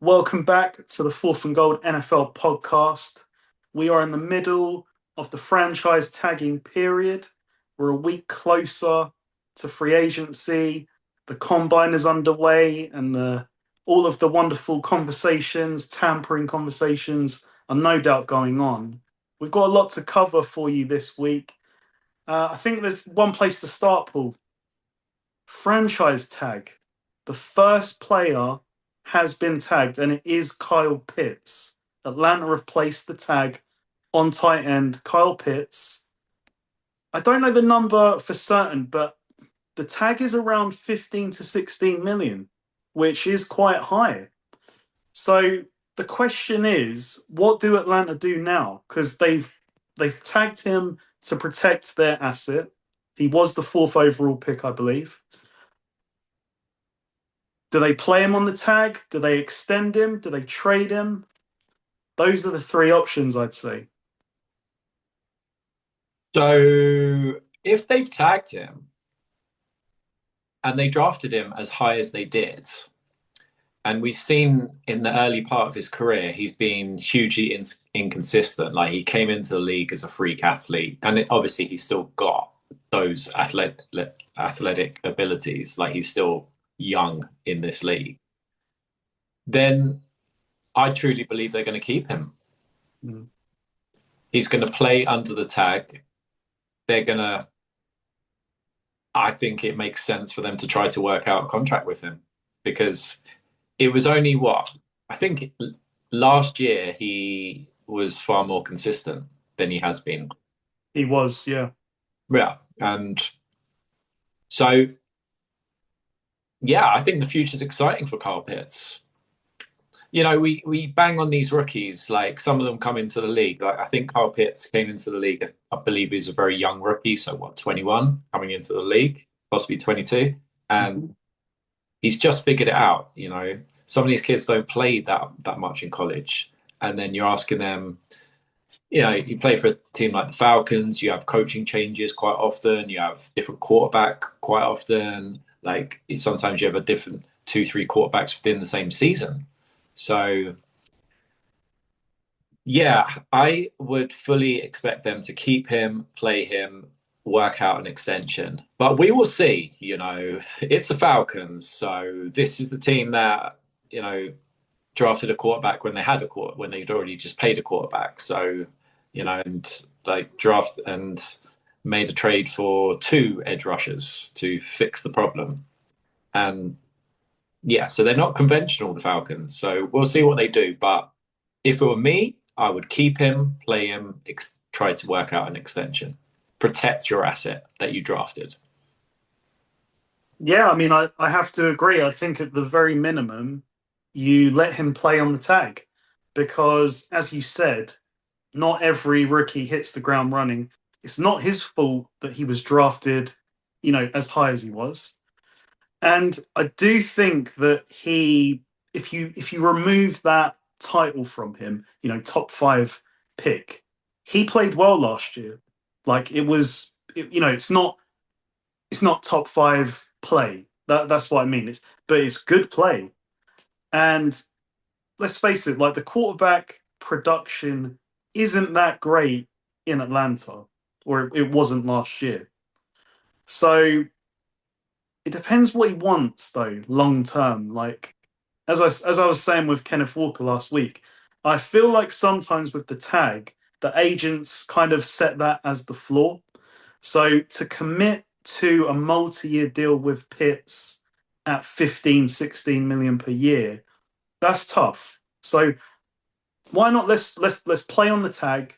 Welcome back to the Fourth and Gold NFL podcast. We are in the middle of the franchise tagging period. We're a week closer to free agency. The combine is underway, and all of the wonderful conversations, tampering conversations, are no doubt going on. We've got a lot to cover for you this week. I think there's one place to start, Paul. Franchise tag. The first player has been tagged, and it is Kyle Pitts. Atlanta have placed the tag on tight end Kyle Pitts. I don't know the number for certain, but the tag is around 15 to 16 million, which is quite high. So the question is, what do Atlanta do now? Because they've tagged him to protect their asset. He was the fourth overall pick, I believe. Do they play him on the tag? Do they extend him? Do they trade him? Those are the three options, I'd say. So if they've tagged him and they drafted him as high as they did, and we've seen in the early part of his career, he's been hugely inconsistent. Like he came into the league as a freak athlete, and obviously he's still got those athletic abilities. Like he's still young in this league. Then I truly believe they're going to keep him. Mm. He's going to play under the tag. They're going to, I think it makes sense for them to try to work out a contract with him because it was only what? I think last year he was far more consistent than he has been. He was, yeah. Yeah. And so, yeah, I think the future's exciting for Kyle Pitts. You know, we bang on these rookies, like some of them come into the league. Like I think Kyle Pitts came into the league, I believe he's a very young rookie, so what, 21 coming into the league, possibly 22. And he's just figured it out, you know. Some of these kids don't play that much in college. And then you're asking them, you know, you play for a team like the Falcons, you have coaching changes quite often, you have different quarterback quite often. Like sometimes you have a different 2, 3 quarterbacks within the same season. So, yeah, I would fully expect them to keep him, play him, work out an extension. But we will see, you know, it's the Falcons. So this is the team that, you know, drafted a quarterback when they had a quarter when they'd already just paid a quarterback. So, you know, and like draft and made a trade for 2 edge rushers to fix the problem. And yeah, so they're not conventional, the Falcons. So we'll see what they do. But if it were me, I would keep him, play him, try to work out an extension, protect your asset that you drafted. Yeah, I mean, I have to agree. I think at the very minimum, you let him play on the tag because, as you said, not every rookie hits the ground running. It's not his fault that he was drafted, you know, as high as he was. And I do think that if you remove that title from him, you know, top 5 pick, he played well last year. Like you know, it's not top 5 play. That's what I mean. But it's good play. And let's face it, like the quarterback production isn't that great in Atlanta, or it wasn't last year. So it depends what he wants, though, long term. Like as I was saying with Kenneth Walker last week, I feel like sometimes with the tag, the agents kind of set that as the floor. So to commit to a multi-year deal with Pitts at 15, 16 million per year, that's tough. So why not let's play on the tag.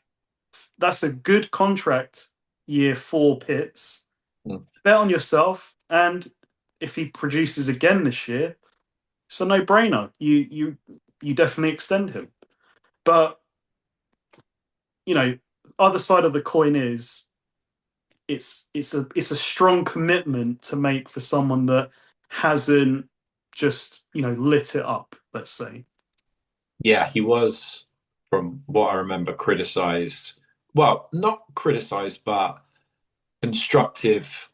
That's a good contract year for Pitts. Mm. Bet on yourself, and if he produces again this year, it's a no-brainer. You definitely extend him. But you know, other side of the coin is it's a strong commitment to make for someone that hasn't just, you know, lit it up, let's say. Yeah, he was, from what I remember, criticized. Well, not criticized, but constructive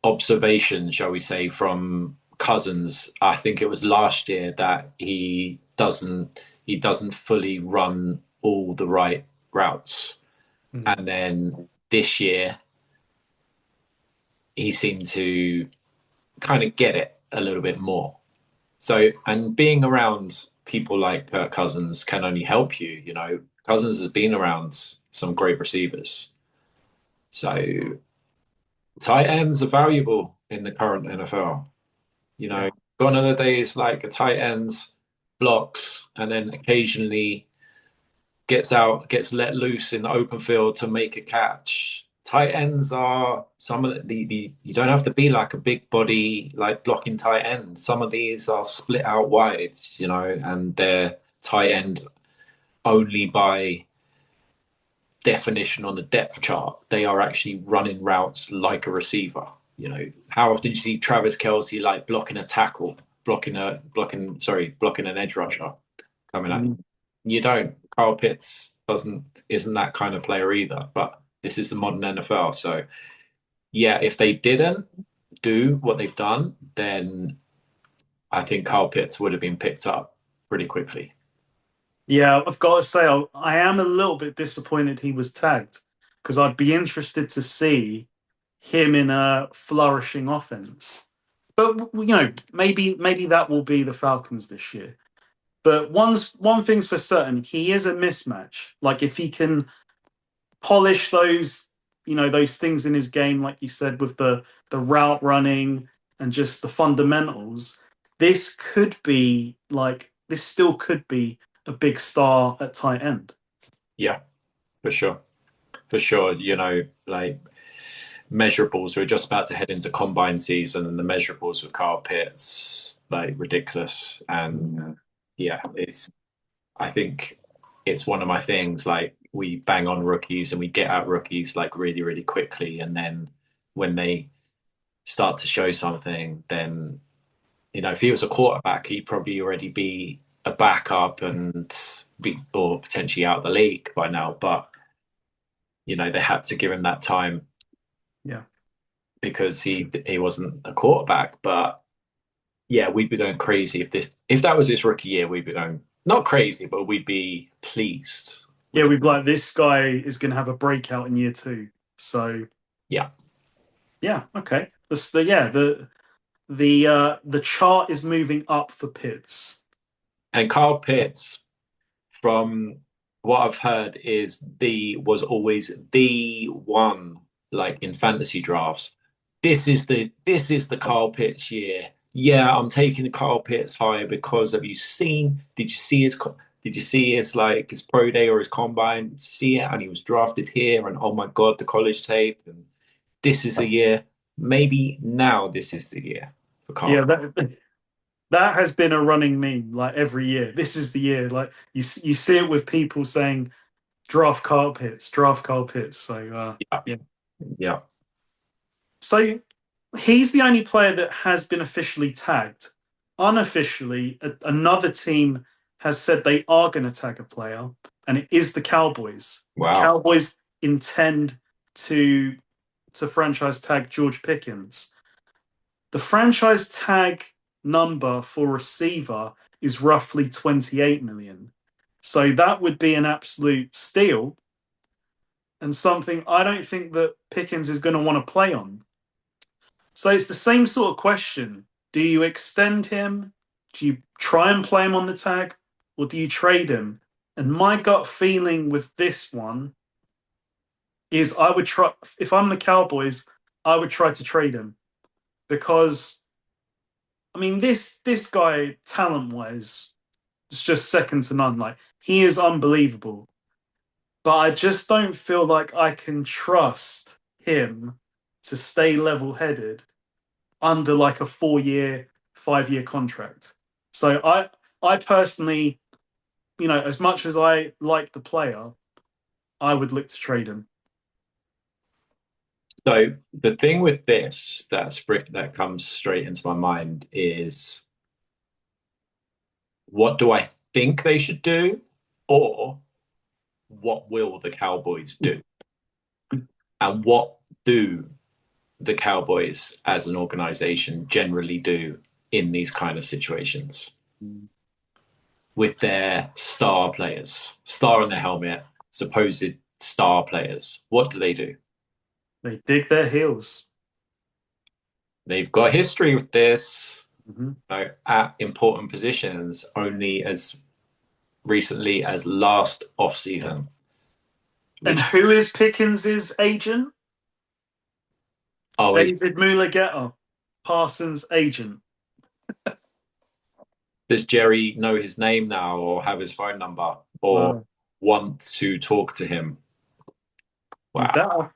observation, shall we say, from Cousins. I think it was last year that he doesn't fully run all the right routes. Mm. And then this year, he seemed to kind of get it a little bit more. So, and being around people like Kirk Cousins can only help you. You know, Cousins has been around some great receivers. So, tight ends are valuable in the current NFL. You know, Yeah. gone are the days like a tight end blocks and then occasionally gets let loose in the open field to make a catch. Tight ends are some of the you don't have to be like a big body like blocking tight end. Some of these are split out wide, you know, and they're tight end only by definition on the depth chart. They are actually running routes like a receiver. You know, how often do you see Travis Kelce like blocking a tackle, blocking an edge rusher coming at you? Mm. You don't. Kyle Pitts isn't that kind of player either. But this is the modern NFL. So yeah, if they didn't do what they've done, then I think Kyle Pitts would have been picked up pretty quickly. Yeah, I've got to say, I am a little bit disappointed he was tagged because I'd be interested to see him in a flourishing offense. But maybe that will be the Falcons this year. But one thing's for certain, he is a mismatch. Like if he can polish those things in his game, like you said, with the route running and just the fundamentals, this still could be a big star at tight end. Yeah, for sure. For sure. You know, like measurables, we're just about to head into combine season and the measurables with Kyle Pitts, like ridiculous. And yeah, I think it's one of my things. Like we bang on rookies and we get out rookies like really, really quickly. And then when they start to show something, then, you know, if he was a quarterback, he'd probably already be a backup and be, or potentially out of the league by now. But, you know, they had to give him that time. Yeah. Because he wasn't a quarterback. But yeah, we'd be going crazy if that was his rookie year, we'd be going not crazy, but we'd be pleased. Yeah, we'd be like, this guy is going to have a breakout in year two. So yeah, okay. The chart is moving up for Pitts. and Kyle Pitts, from what I've heard, was always the one like in fantasy drafts. This is the Kyle Pitts year. Yeah, I'm taking the Kyle Pitts higher because did you see his like his pro day or his combine? See it, and he was drafted here, and oh my god, the college tape, and this is the year. Maybe now this is the year for Kyle. Yeah, that has been a running meme like every year. This is the year. Like you see it with people saying draft Kyle Pitts, draft Kyle Pitts. So Yeah, yeah. yeah. So he's the only player that has been officially tagged. Unofficially, another team has said they are going to tag a player, and it is the Cowboys. The Wow. Cowboys intend to franchise tag George Pickens. The franchise tag number for receiver is roughly 28 million. So that would be an absolute steal and something I don't think that Pickens is going to want to play on. So it's the same sort of question. Do you extend him? Do you try and play him on the tag? Or do you trade him? And my gut feeling with this one is I would try, if I'm the Cowboys, I would try to trade him. Because, I mean, this guy, talent-wise, is just second to none. Like, he is unbelievable. But I just don't feel like I can trust him to stay level-headed under like a 4-year, 5-year contract. So I personally, as much as I like the player, I would look to trade him. So the thing with this that comes straight into my mind is what do I think they should do, or what will the Cowboys do? And what do the Cowboys as an organization generally do in these kind of situations? with their star players, star on their helmet, supposed star players. What do? They dig their heels. They've got history with this, Hmm. at important positions only as recently as last off season. And who is Pickens's agent? Oh, David Mulugeta, Parsons' agent. does Jerry know his name now or have his phone number or Wow. want to talk to him? You Wow. better.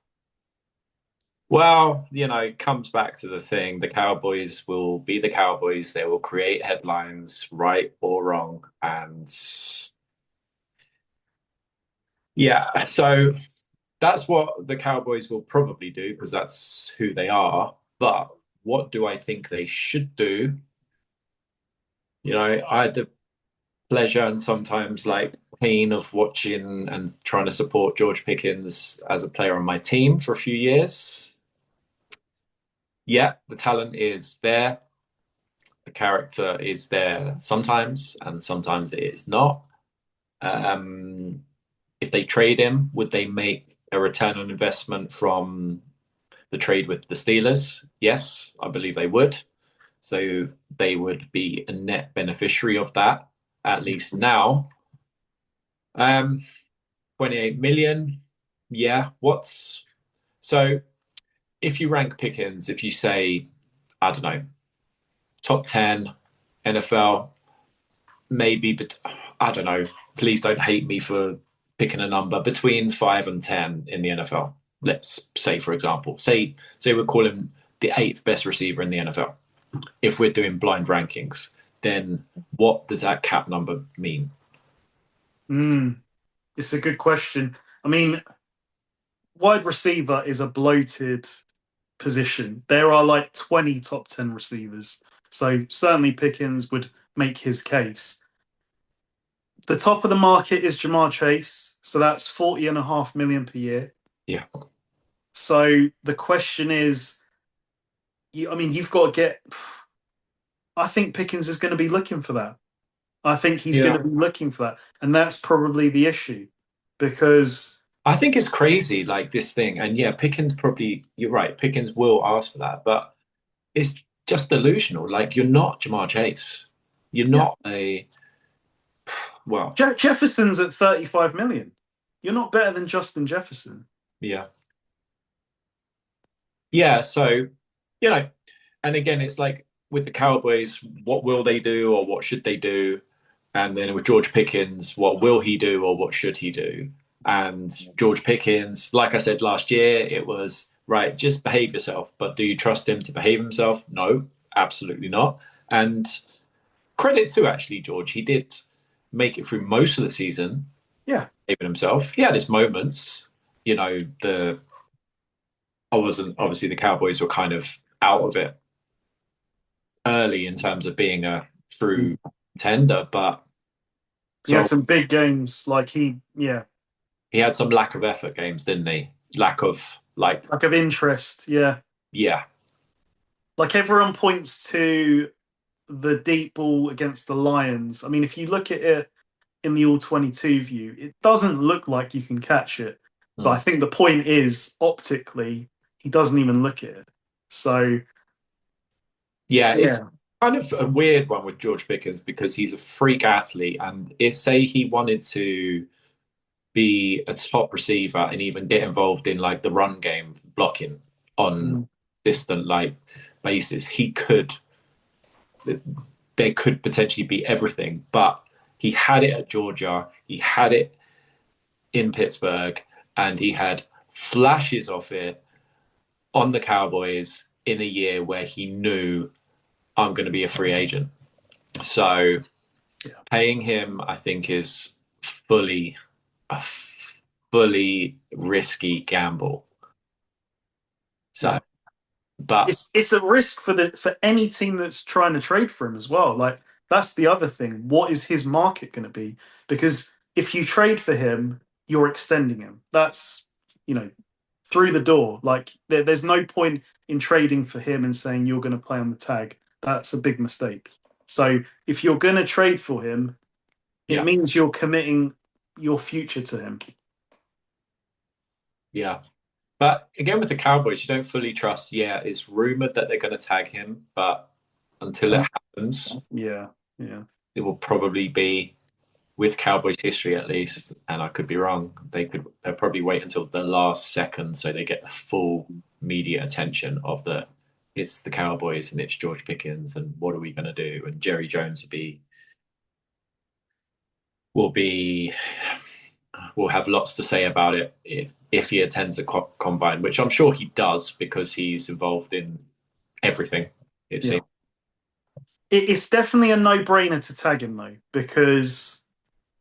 Well, it comes back to the thing. The Cowboys will be the Cowboys. They will create headlines, right or wrong. And yeah, so that's what the Cowboys will probably do because that's who they are. But what do I think they should do? I had the pleasure and sometimes like pain of watching and trying to support George Pickens as a player on my team for a few years. Yeah, the talent is there. The character is there sometimes, and sometimes it is not. Um, if they trade him, would they make a return on investment from the trade with the Steelers? Yes, I believe they would. So they would be a net beneficiary of that, at least now. 28 million. Yeah. So if you rank Pickens, if you say, I don't know, top 10 NFL, maybe, but I don't know. Please don't hate me for picking a number between 5 and 10 in the NFL. Let's say, for example, say we're calling the eighth best receiver in the NFL. If we're doing blind rankings, then what does that cap number mean? It's a good question. I mean, wide receiver is a bloated position. There are like 20 top 10 receivers. So certainly Pickens would make his case. The top of the market is Jamar Chase. So that's 40.5 million per year. Yeah. So the question is, you've got to get. I think Pickens is going to be looking for that. I think he's going to be looking for that. And that's probably the issue because. I think it's crazy, like this thing. And yeah, Pickens probably, you're right, Pickens will ask for that, but it's just delusional. Like, you're not Jamar Chase. You're not well, Jefferson's at 35 million. You're not better than Justin Jefferson. yeah. Yeah, so, and again, it's like with the Cowboys, what will they do or what should they do? And then with George Pickens, what will he do or what should he do? And George Pickens, like I said last year, it was right, just behave yourself. But do you trust him to behave himself? No, absolutely not. And credit to actually George, he did make it through most of the season. Yeah, Behaving himself. He had his moments. I wasn't obviously the Cowboys were kind of out of it early in terms of being a true contender, but he had some big games. He had some lack of effort games, didn't he? Lack of interest. Yeah. Yeah. Like everyone points to the deep ball against the Lions. I mean, if you look at it in the all-22 view, it doesn't look like you can catch it. But I think the point is, optically, he doesn't even look at it. So, yeah, it's kind of a weird one with George Pickens because he's a freak athlete. And say he wanted to be a top receiver and even get involved in like the run game blocking on distant basis, he could. There could potentially be everything, but he had it at Georgia, he had it in Pittsburgh, and he had flashes of it on the Cowboys in a year where he knew I'm going to be a free agent. So paying him, I think, is a fully risky gamble. So, but it's a risk for any team that's trying to trade for him as well. Like, that's the other thing. What is his market going to be? Because if you trade for him, you're extending him. That's, through the door. Like, there's no point in trading for him and saying you're going to play on the tag. That's a big mistake. So if you're going to trade for him, It Yeah. means you're committing your future to him. Yeah. But again, with the Cowboys, you don't fully trust. Yeah, it's rumored that they're going to tag him, but until it happens, Yeah, yeah. it will probably be with Cowboys history at least. And I could be wrong. They'll probably wait until the last second so they get the full media attention of it's the Cowboys and it's George Pickens and what are we going to do? And Jerry Jones will have lots to say about it if he attends a combine, which I'm sure he does because he's involved in everything. It seems. It's definitely a no-brainer to tag him though, because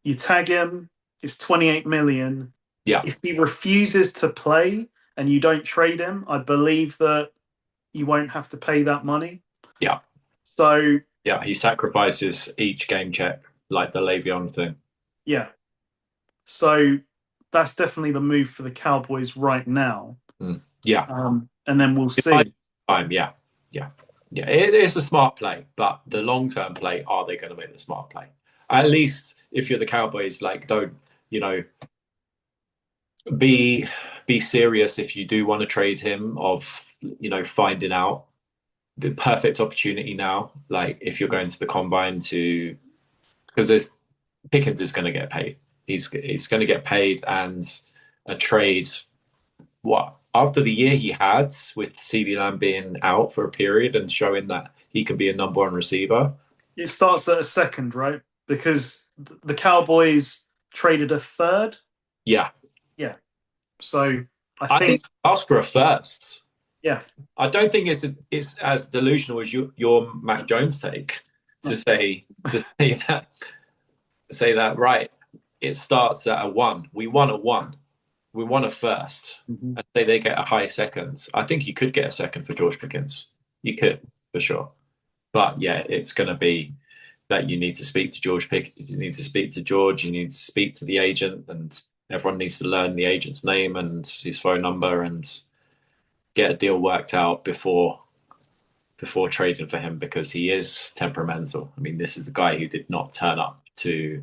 you tag him, it's 28 million. Yeah. If he refuses to play and you don't trade him, I believe that you won't have to pay that money. Yeah. So yeah, he sacrifices each game check like the Le'Veon thing. Yeah. So that's definitely the move for the Cowboys right now. Yeah. And then we'll see. Yeah. It is a smart play, but the long-term play, are they going to make the smart play? At least if you're the Cowboys, like, don't, be serious if you do want to trade him of, finding out the perfect opportunity now. Like if you're going to the combine because Pickens is going to get paid. He's going to get paid, and a trade. What after the year he had with CeeDee Lamb being out for a period and showing that he can be a number one receiver? It starts at a second, right? Because the Cowboys traded a third. Yeah. So I think ask for a first. Yeah. I don't think it's as delusional as your Mac Jones take to say that right. It starts at a 1. We want a 1. We want a first. Mm-hmm. And say they get a high second. I think you could get a second for George Pickens. You could, for sure. But yeah, it's going to be that you need to speak to George Pickens. You need to speak to George. You need to speak to the agent, and everyone needs to learn the agent's name and his phone number and get a deal worked out before trading for him, because he is temperamental. I mean, this is the guy who did not turn up to.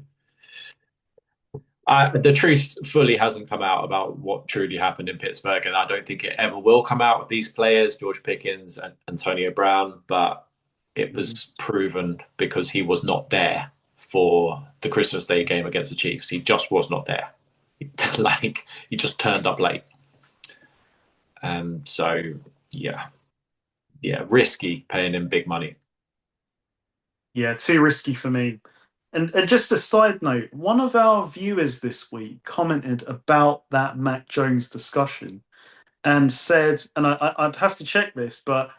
The truth fully hasn't come out about what truly happened in Pittsburgh, and I don't think it ever will come out with these players, George Pickens and Antonio Brown, but it was proven because he was not there for the Christmas Day game against the Chiefs. He just was not there. He just turned up late. And so, yeah, risky paying him big money. Yeah, too risky for me. And just a side note, one of our viewers this week commented about that Mac Jones discussion and said, and I'd have to check this, but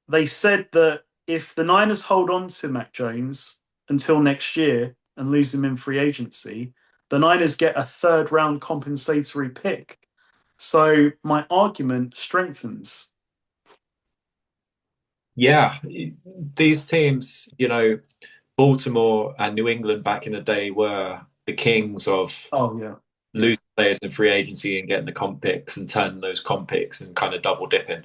they said that if the Niners hold on to Mac Jones until next year and lose him in free agency, the Niners get a third-round compensatory pick. So my argument strengthens. Yeah, these teams, Baltimore and New England back in the day were the kings of losing players in free agency and getting the comp picks and turning those comp picks and kind of double dipping.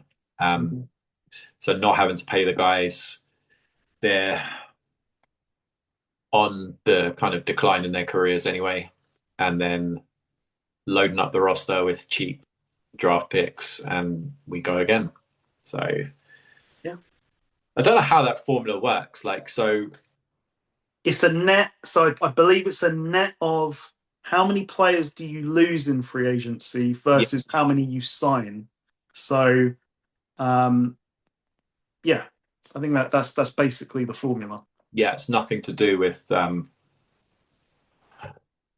So not having to pay the guys, they're on the kind of decline in their careers anyway, and then loading up the roster with cheap draft picks, and we go again. So yeah, I don't know how that formula works. So it's a net. So I believe it's a net of how many players do you lose in free agency versus how many you sign. So, I think that's basically the formula. Yeah, it's nothing to do with.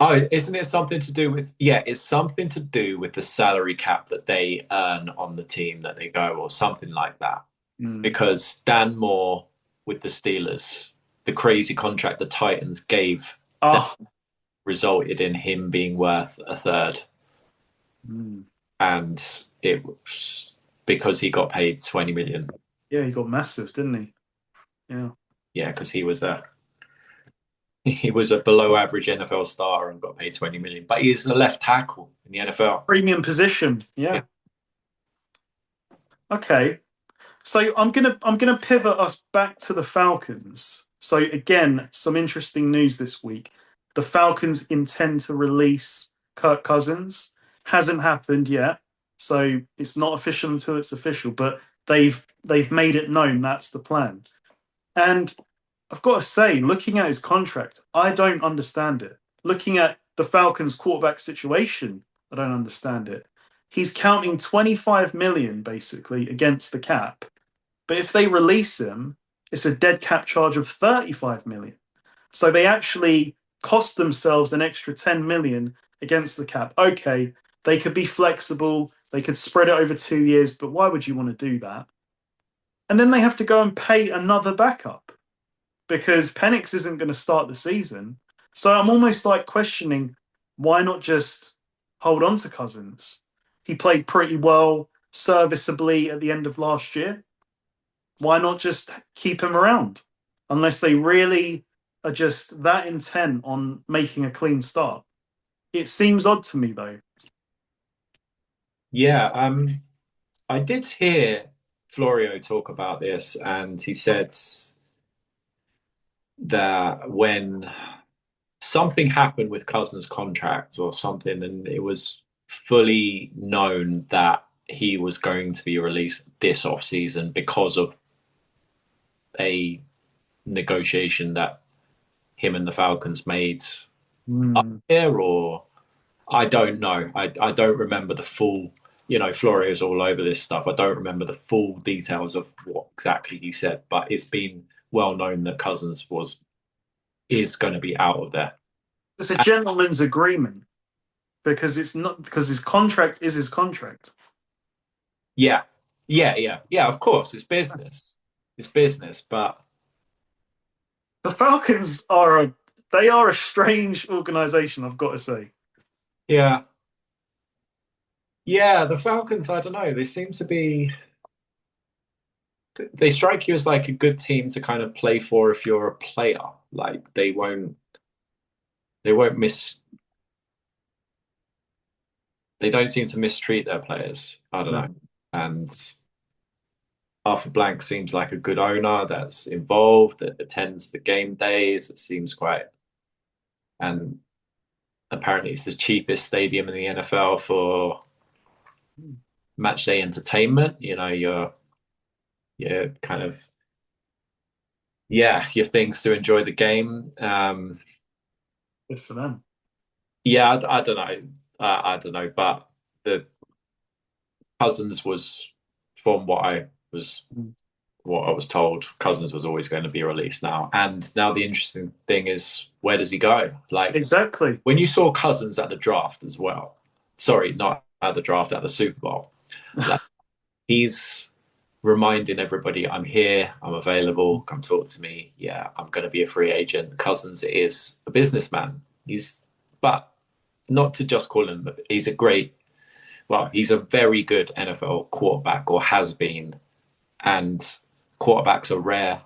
Isn't it something to do with? Yeah, it's something to do with the salary cap that they earn on the team that they go, or something like that. Because Dan Moore with the Steelers, the crazy contract the Titans gave, resulted in him being worth a third. And it was because he got paid $20 million. Yeah, he got massive, didn't he? Yeah. Yeah, because he was a below average NFL star and got paid $20 million. But he's a left tackle in the NFL. Premium position. Yeah. Okay. So I'm gonna pivot us back to the Falcons. So again, some interesting news this week. the Falcons intend to release Kirk Cousins. Hasn't happened yet, so it's not official until it's official. But they've made it known that's the plan. And I've got to say, looking at his contract, I don't understand it. Looking at the Falcons' quarterback situation, I don't understand it. He's counting 25 million basically against the cap, but if they release him, it's a dead cap charge of 35 million. So they actually cost themselves an extra 10 million against the cap. Okay, they could be flexible, they could spread it over 2 years, but why would you want to do that? And then they have to go and pay another backup because Penix isn't going to start the season. So I'm almost like questioning why not just hold on to Cousins? He played pretty well, serviceably at the end of last year. Why not just keep him around? Unless they really are just that intent on making a clean start. It seems odd to me, though. Yeah, I did hear Florio talk about this, and he said that when something happened with Cousins' contract or something, and it was fully known that he was going to be released this offseason because of a negotiation that him and the Falcons made up here, or I don't know. I don't remember the full, Florio's all over this stuff. I don't remember the full details of what exactly he said, but it's been well known that Cousins is going to be out of there. It's a gentleman's agreement because it's not because his contract is his contract. Yeah. Of course, it's business. It's business, but the Falcons are a strange organization, I've got to say. Yeah. Yeah, the Falcons, I don't know. They strike you as like a good team to kind of play for if you're a player. Like they don't seem to mistreat their players. I don't know. And Arthur Blank seems like a good owner that's involved, that attends the game days. It seems and apparently it's the cheapest stadium in the NFL for match day entertainment. You're kind of, your things to enjoy the game. Good for them. Yeah, I don't know. I don't know, but the Cousins was, from what I was told, Cousins was always going to be released now. And now the interesting thing is, where does he go? Like, exactly. When you saw Cousins at the draft as well, sorry, not at the draft, at the Super Bowl, like, he's reminding everybody, I'm here, I'm available, come talk to me. Yeah, I'm going to be a free agent. Cousins is a businessman. But not to just call him, he's he's a very good NFL quarterback, or has been, and quarterbacks are rare.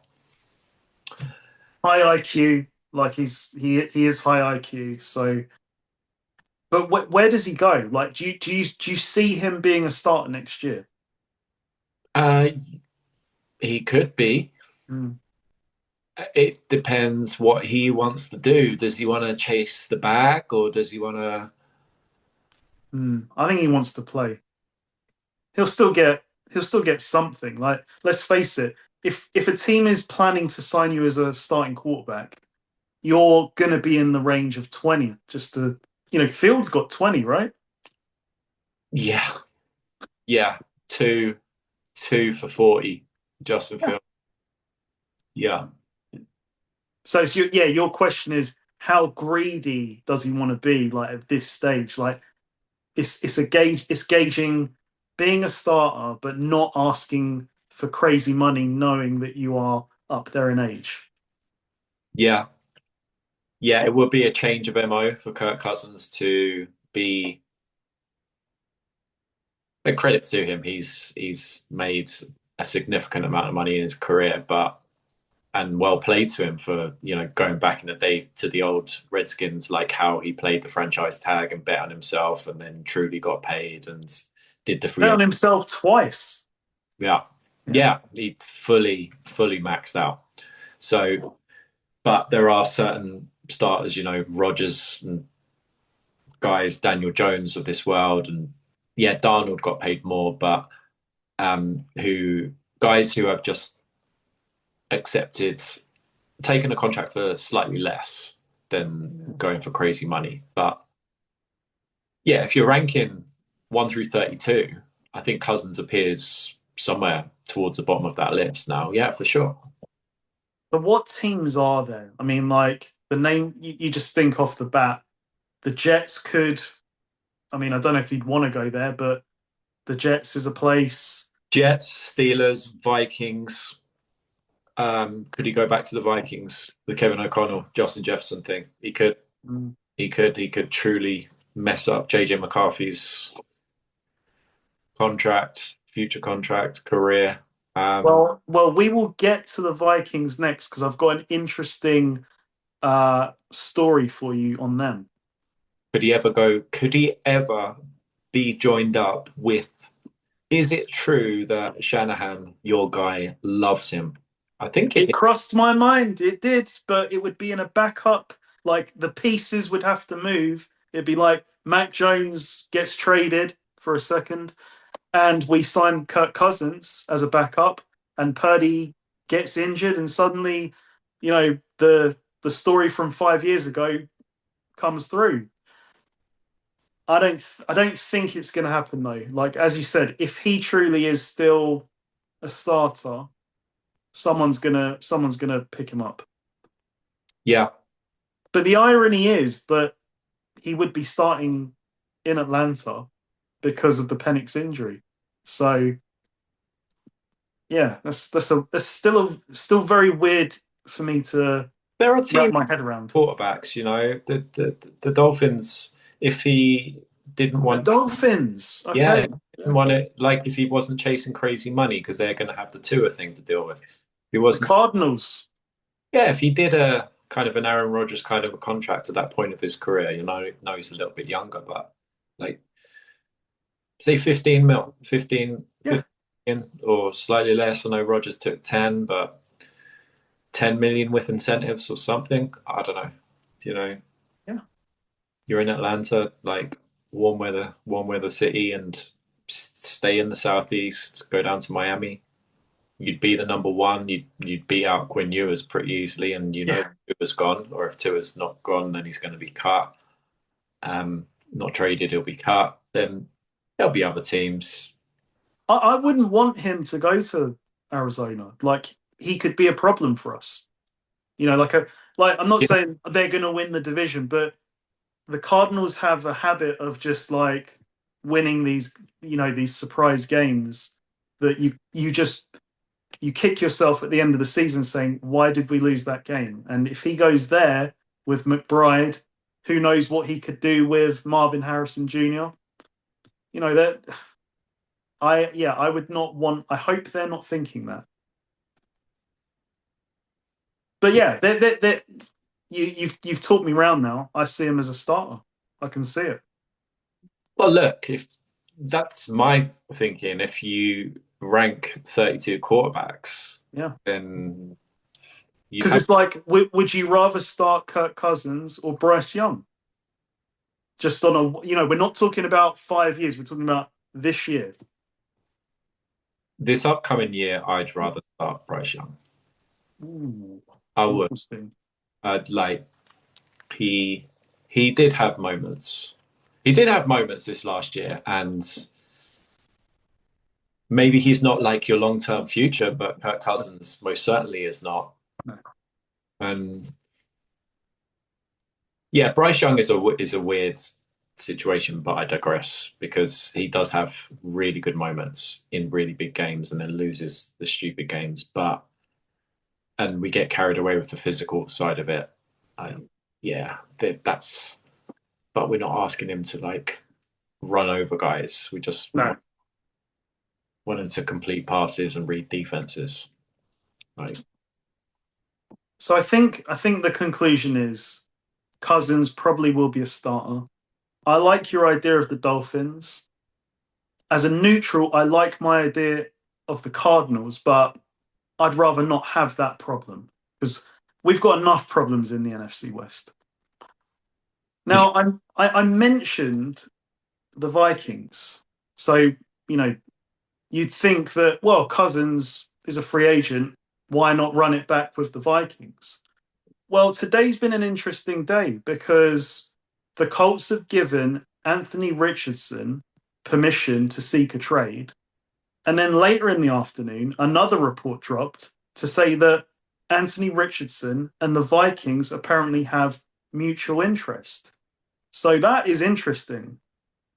High IQ, like he is high IQ. So, but where does he go? Like, do you see him being a starter next year? He could be. It depends what he wants to do. Does he want to chase the bag, or does he want to? I think he wants to play. He'll still get something. Like, let's face it, if a team is planning to sign you as a starting quarterback, you're going to be in the range of 20 just to, Fields got 20, right? Yeah. 2 for 40, Justin Fields. Yeah. So your question is, how greedy does he want to be, like, at this stage? Like, it's gauging being a starter, but not asking for crazy money, knowing that you are up there in age. Yeah, it would be a change of MO for Kirk Cousins to be. A credit to him, he's made a significant amount of money in his career, and well played to him for going back in the day to the old Redskins, like how he played the franchise tag and bet on himself, and then truly got paid and did the free. Bet on himself twice. Yeah, he fully maxed out. So, but there are certain starters, Rodgers and guys, Daniel Jones of this world, and yeah, Darnold got paid more, but who guys who have just accepted taking a contract for slightly less than going for crazy money. But yeah, if you're ranking 1 through 32, I think Cousins appears somewhere towards the bottom of that list now. Yeah, for sure. But what teams are there? I mean, like the name you just think off the bat, the Jets could. I mean, I don't know if you'd want to go there, but the Jets is a place. Jets, Steelers, Vikings. Could he go back to the Vikings? The Kevin O'Connell, Justin Jefferson thing. He could. Mm. He could truly mess up JJ McCarthy's contract, future contract, career. Well, we will get to the Vikings next because I've got an interesting story for you on them. Could he ever be joined up with? Is it true that Shanahan, your guy, loves him? I think it crossed my mind. It did, but it would be in a backup. Like the pieces would have to move. It'd be like Mac Jones gets traded for a second, and we sign Kirk Cousins as a backup, and Purdy gets injured, and suddenly, the story from 5 years ago comes through. I don't think it's going to happen though. Like as you said, if he truly is still a starter, someone's gonna pick him up. Yeah. But the irony is that he would be starting in Atlanta because of the Penix injury. So yeah, that's still very weird for me to there are wrap my head around. Quarterbacks, the Dolphins. If he didn't want the Dolphins, okay. Yeah, didn't want it. Like if he wasn't chasing crazy money because they're going to have the Tua thing to deal with. If he wasn't the Cardinals. Yeah, if he did a kind of an Aaron Rodgers kind of a contract at that point of his career, he's a little bit younger, but like say 15 mil, 15, yeah. 15 or slightly less. I know Rodgers took 10, but 10 million with incentives or something. I don't know. Yeah. You're in Atlanta, like warm weather city, and stay in the Southeast, go down to Miami. You'd be the number one. You'd beat out Quinn Ewers pretty easily, and Ewers gone, or if Tua's not gone, then he's going to be cut. Not traded, he'll be cut. Then there'll be other teams. I wouldn't want him to go to Arizona. Like he could be a problem for us. I'm not saying they're going to win the division, but the Cardinals have a habit of just like winning these surprise games that you kick yourself at the end of the season saying, why did we lose that game? And if he goes there with McBride, who knows what he could do with Marvin Harrison Jr. I would not want, I hope they're not thinking that. But yeah, you've talked me round now. I see him as a starter. I can see it. Well, look, if that's my thinking, if you rank 32 quarterbacks, then because it's like, would you rather start Kirk Cousins or Bryce Young? Just on a, we're not talking about 5 years. We're talking about this year. This upcoming year, I'd rather start Bryce Young. Ooh, I would. He did have moments. He did have moments this last year, and maybe he's not like your long-term future, but Kirk Cousins most certainly is not. No. And yeah, Bryce Young is a weird situation, but I digress because he does have really good moments in really big games and then loses the stupid games. And we get carried away with the physical side of it. But we're not asking him to like run over guys. We just want him to complete passes and read defenses. So I think the conclusion is Cousins probably will be a starter. I like your idea of the Dolphins. As a neutral, I like my idea of the Cardinals, but I'd rather not have that problem because we've got enough problems in the NFC West. Now, I mentioned the Vikings. So, you know, you'd think that, well, Cousins is a free agent. Why not run it back with the Vikings? Well, today's been an interesting day because the Colts have given Anthony Richardson permission to seek a trade. And then later in the afternoon, another report dropped to say that Anthony Richardson and the Vikings apparently have mutual interest. So that is interesting.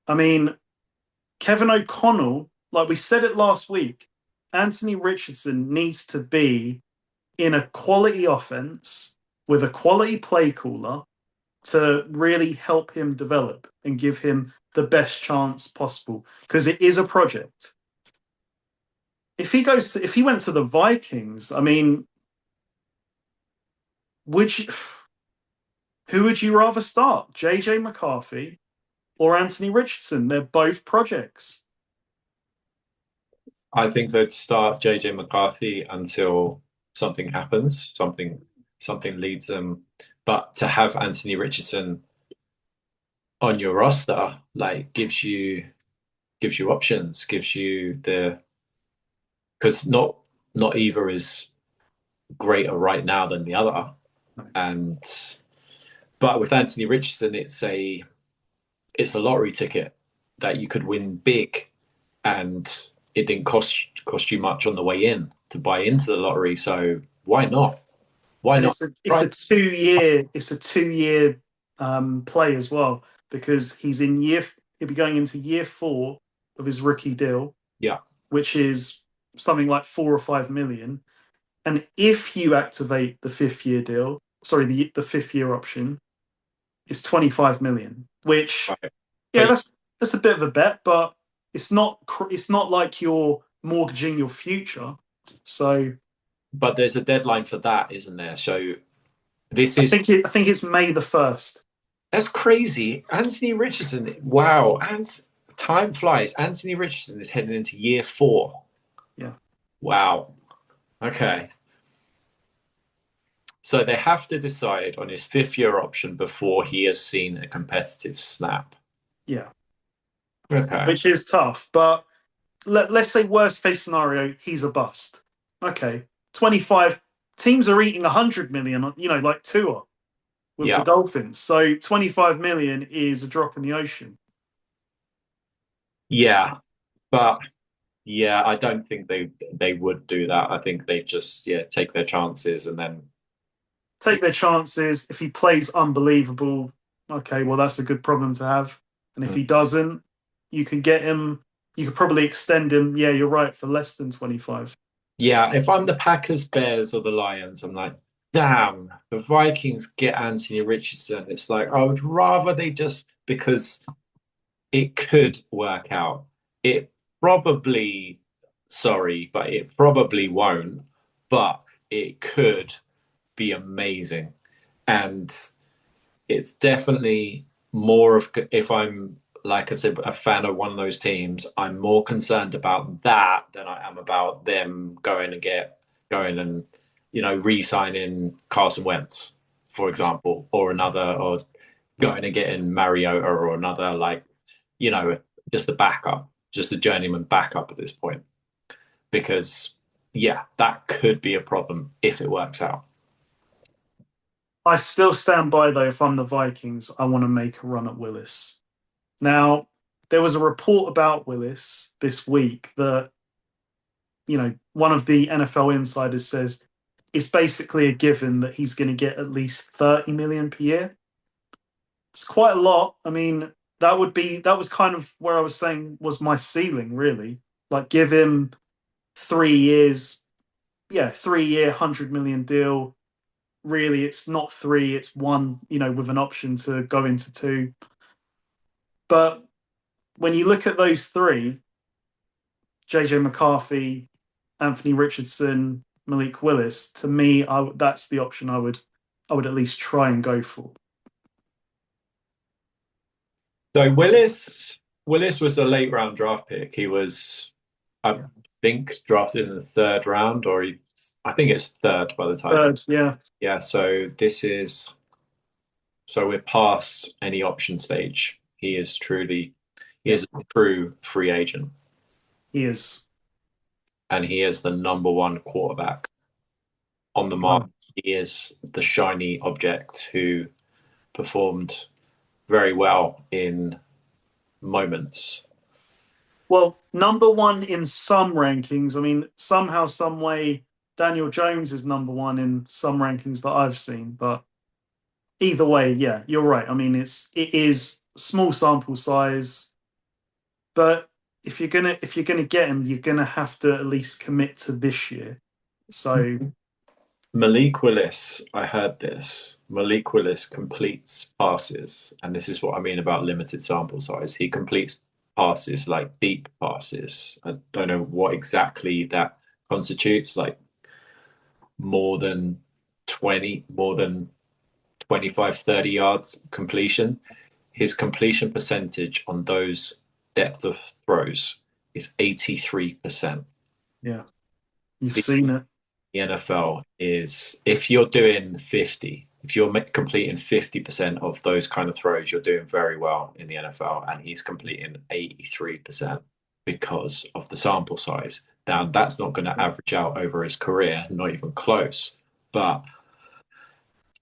I mean, Kevin O'Connell, like we said it last week, Anthony Richardson needs to be in a quality offense with a quality play caller to really help him develop and give him the best chance possible because it is a project. If he went to the Vikings, I mean, would you, who would you rather start, JJ McCarthy or Anthony Richardson? They're both projects. I think they'd start JJ McCarthy until something happens, something leads them. But to have Anthony Richardson on your roster, like gives you options, gives you the because not either is greater right now than the other. And but with Anthony Richardson, it's a lottery ticket that you could win big, and it didn't cost you much on the way in to buy into the lottery. So why not? Why And not? it's a 2 year play as well because he'll be going into year 4 of his rookie deal, Yeah, which is something like 4 or 5 million. And if you activate the 5th year deal, sorry, the 5th year option, it's 25 million. Which, right. yeah, that's a bit of a bet, but it's not like you're mortgaging your future. So But there's a deadline for that, isn't there? So this I is think it's May 1st. that's crazy. Anthony Richardson, wow, and time flies. Anthony Richardson is heading into year 4. Yeah. Wow. Okay. So they have to decide on his 5th year option before he has seen a competitive snap. Yeah. Okay. Which is tough. But let's say worst case scenario, he's a bust. Okay. 25 teams are eating 100 million, like Tua with the Yeah. Dolphins. So 25 million is a drop in the ocean. Yeah. But yeah, I don't think they would do that. I think they just take their chances and then Take their chances. If he plays unbelievable, okay, well, that's a good problem to have. And if he doesn't, you can get him, you could probably extend him. Yeah, you're right, for less than 25. yeah, if I'm the Packers, Bears, or the Lions, I'm like, damn, the Vikings get Anthony Richardson. It's like I would rather they just because it could work out. It probably, sorry, but it probably won't, but it could be amazing. And it's definitely more of if I'm like I said, a fan of one of those teams, I'm more concerned about that than I am about them going and re-signing Carson Wentz, for example, or going and getting Mariota or another you know just a backup, just a journeyman backup at this point, because yeah, that could be a problem if it works out. I still stand by, though, if I'm the Vikings, I want to make a run at Willis. Now, there was a report about Willis this week that, one of the NFL insiders says it's basically a given that he's going to get at least 30 million per year. It's quite a lot. I mean, that was kind of where I was saying was my ceiling, really. Like, give him 3 years, 3 year, 100 million deal. Really, it's not 3, it's 1, with an option to go into 2. But when you look at those 3, JJ McCarthy, Anthony Richardson, Malik Willis, to me, that's the option I would at least try and go for. So Willis was a late round draft pick. He was, I think, drafted in the 3rd round, I think it's 3rd by the time. Third, yeah. Yeah. So this is So we're past any option stage. He is a true free agent, He is. and he is the number one quarterback on the Wow. market. He is the shiny object who performed very well in moments. Well, number one in some rankings. I mean, somehow, some way, Daniel Jones is number one in some rankings that I've seen. But either way, yeah, you're right. I mean, it is small sample size, but if you're gonna get him, you're gonna have to at least commit to this year. So Malik Willis, I heard this. Malik Willis completes passes, and this is what I mean about limited sample size. He completes passes, like deep passes. I don't know what exactly that constitutes, like more than 20, more than 25, 30 yards completion. His completion percentage on those depth of throws is 83%. yeah, you've seen it. The NFL is, if you're doing 50, if you're completing 50% of those kind of throws, you're doing very well in the NFL. And he's completing 83% because of the sample size. Now, that's not going to average out over his career, not even close. But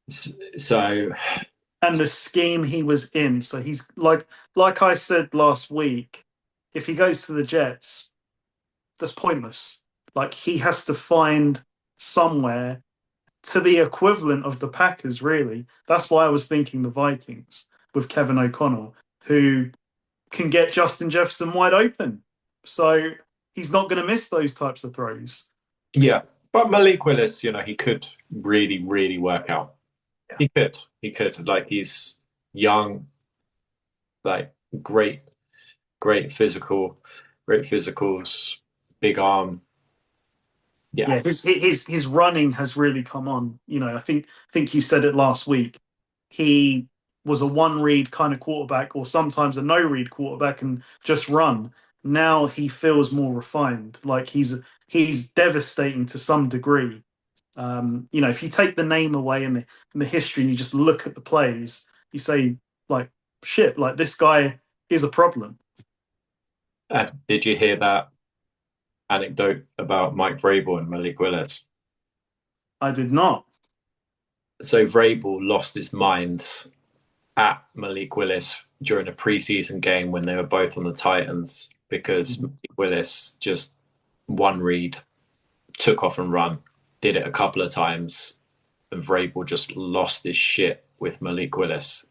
so. And the scheme he was in. So he's like I said last week, if he goes to the Jets, that's pointless. Like he has to find somewhere to the equivalent of the Packers, really. That's why I was thinking the Vikings with Kevin O'Connell, who can get Justin Jefferson wide open. So he's not going to miss those types of throws. Yeah. But Malik Willis, he could really, really work out. Yeah. He could. Like, he's young, like great physicals, big arm. Yeah, his running has really come on. I think you said it last week. He was a one-read kind of quarterback, or sometimes a no-read quarterback, and just run. Now he feels more refined. Like he's devastating to some degree. If you take the name away and the history, and you just look at the plays, you say like, shit, like this guy is a problem. Did you hear that anecdote about Mike Vrabel and Malik Willis? I did not. So Vrabel lost his mind at Malik Willis during a preseason game when they were both on the Titans because Malik Willis just one read, took off and run, did it a couple of times, and Vrabel just lost his shit with Malik Willis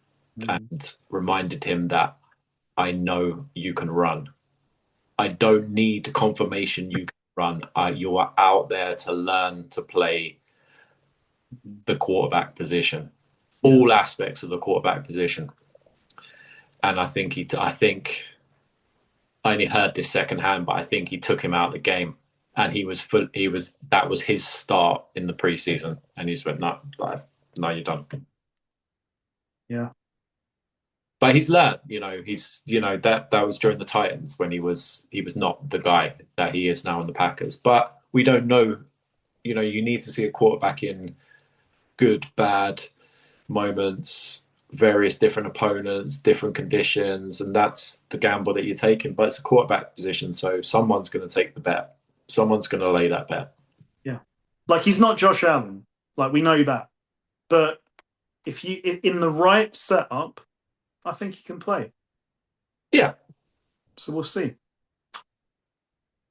and reminded him that I know you can run. I don't need confirmation you can run. You are out there to learn to play the quarterback position, all aspects of the quarterback position. And I think I only heard this secondhand, but I think he took him out of the game, and that was his start in the preseason, and he just went, no, you're done. Yeah. But he's learned, that was during the Titans when he was not the guy that he is now in the Packers. But we don't know, you need to see a quarterback in good, bad moments, various different opponents, different conditions, and that's the gamble that you're taking. But it's a quarterback position, so someone's going to take the bet. Someone's going to lay that bet. Yeah. Like he's not Josh Allen. Like we know that. But if you in the right setup, I think he can play. Yeah. So we'll see.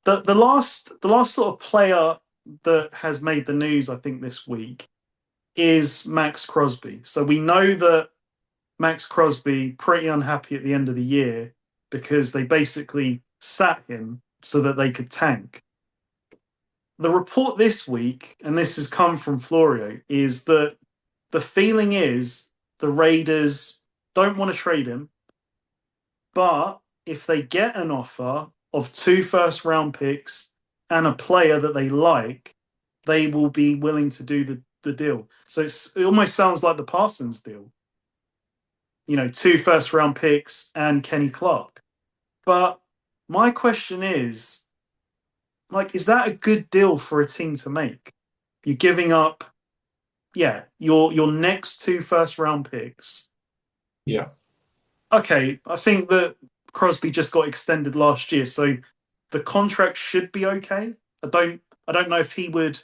The last sort of player that has made the news, I think, this week is Maxx Crosby. So we know that Maxx Crosby pretty unhappy at the end of the year because they basically sat him so that they could tank. The report this week, and this has come from Florio, is that the feeling is the Raiders don't want to trade him, but if they get an offer of 2 first-round picks and a player that they like, they will be willing to do the deal. So it almost sounds like the Parsons deal. 2 first-round picks and Kenny Clark. But my question is, is that a good deal for a team to make? You're giving up, your next 2 first-round picks Yeah. Okay, I think that Crosby just got extended last year, so the contract should be okay. I don't know if he would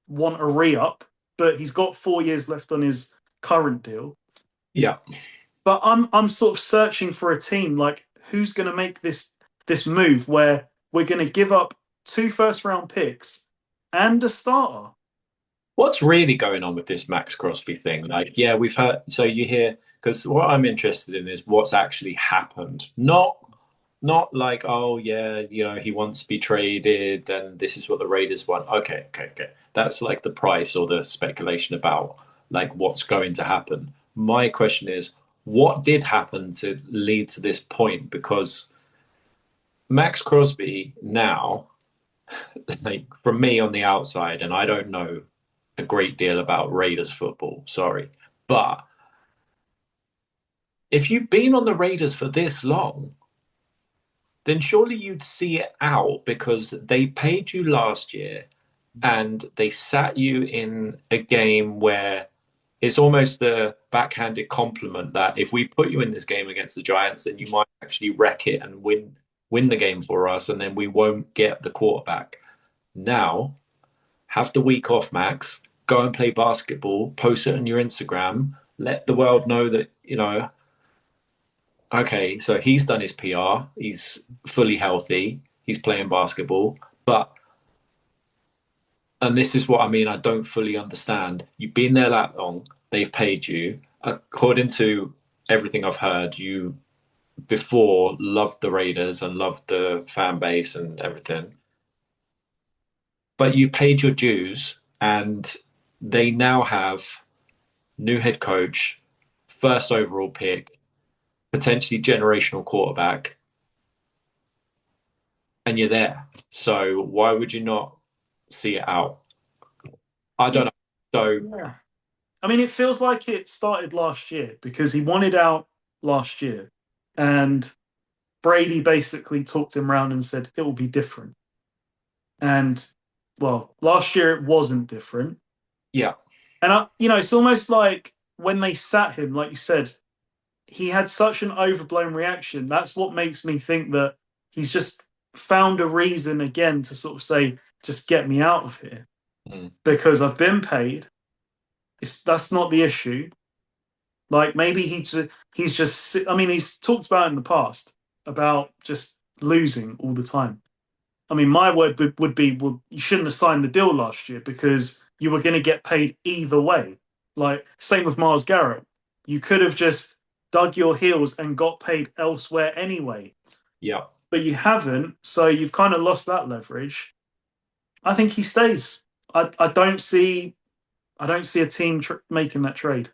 want a re-up, but he's got 4 years left on his current deal. Yeah. But I'm sort of searching for a team like who's going to make this move where we're going to give up 2 first round picks and a starter. What's really going on with this Maxx Crosby thing? Like, yeah, we've heard. So you hear, because what I'm interested in is what's actually happened. Not like, oh yeah, he wants to be traded, and this is what the Raiders want. Okay, okay, okay. That's like the price or the speculation about like what's going to happen. My question is, what did happen to lead to this point? Because Maxx Crosby now, like from me on the outside, and I don't know a great deal about Raiders football, sorry. But if you've been on the Raiders for this long, then surely you'd see it out because they paid you last year and they sat you in a game where it's almost a backhanded compliment that if we put you in this game against the Giants, then you might actually wreck it and win the game for us, and then we won't get the quarterback. Now, have the week off, Max. Go and play basketball, post it on your Instagram, let the world know that, okay, so he's done his PR, he's fully healthy, he's playing basketball. But, and this is what I mean, I don't fully understand. You've been there that long, they've paid you. According to everything I've heard, you before loved the Raiders and loved the fan base and everything. But you paid your dues, and they now have new head coach, first overall pick, potentially generational quarterback, and you're there. So why would you not see it out? I don't know. So Yeah. I mean, it feels like it started last year because he wanted out last year, and Brady basically talked him around and said it will be different. And well, last year it wasn't different. yeah, And it's almost like when they sat him, like you said, he had such an overblown reaction. That's what makes me think that he's just found a reason again to sort of say, just get me out of here because I've been paid. That's not the issue. Like maybe he's just. I mean, he's talked about in the past about just losing all the time. I mean, my word would be, well, you shouldn't have signed the deal last year because you were going to get paid either way. Like, same with Myles Garrett. You could have just dug your heels and got paid elsewhere anyway. yeah. But you haven't, so you've kind of lost that leverage. I think he stays. I don't see a team making that trade.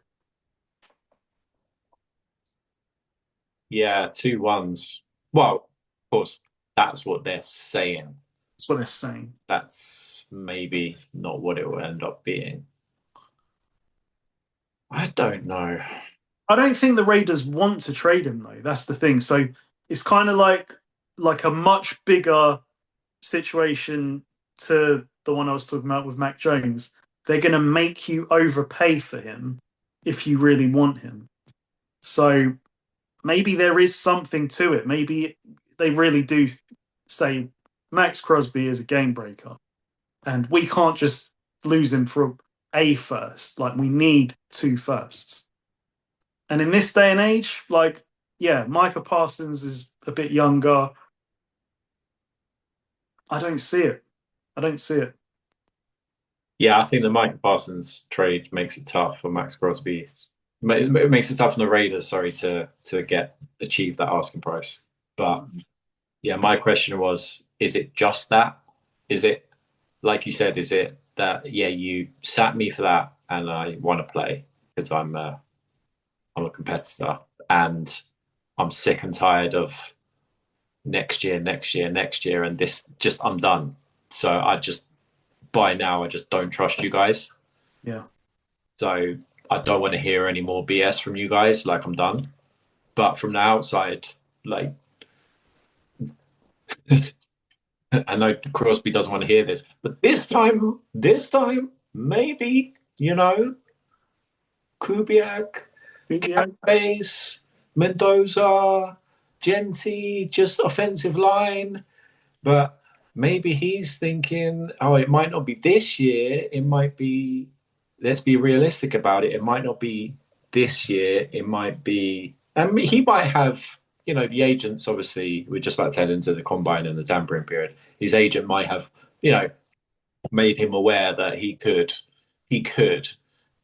Yeah, 2-1s. Well, of course, that's what they're saying. That's what they're saying. That's maybe not what it will end up being. I don't know. I don't think the Raiders want to trade him though. That's the thing. So it's kind of like a much bigger situation to the one I was talking about with Mac Jones. They're going to make you overpay for him if you really want him. So maybe there is something to it. Maybe they really do say Maxx Crosby is a game breaker, and we can't just lose him for a first. Like we need 2 firsts. And in this day and age, like, yeah, Micah Parsons is a bit younger. I don't see it. I don't see it. Yeah, I think the Micah Parsons trade makes it tough for Maxx Crosby. It makes it tough for the Raiders, sorry, to achieve that asking price. But yeah, my question was, is it just that? Is it, like you said, is it that, yeah, you sat me for that and I want to play because I'm a competitor and I'm sick and tired of next year, and this just, I'm done. So by now, I just don't trust you guys. Yeah. So I don't want to hear any more BS from you guys. Like I'm done. But from the outside, like I know Crosby doesn't want to hear this, but this time, maybe, Kubiak, Yeah. Base, Mendoza, Genty, just offensive line. But maybe he's thinking, oh, it might not be this year. It might be, let's be realistic about it. It might not be this year. It might be, and he might have, the agents, obviously, we're just about to head into the combine and the tampering period. His agent might have, made him aware that he could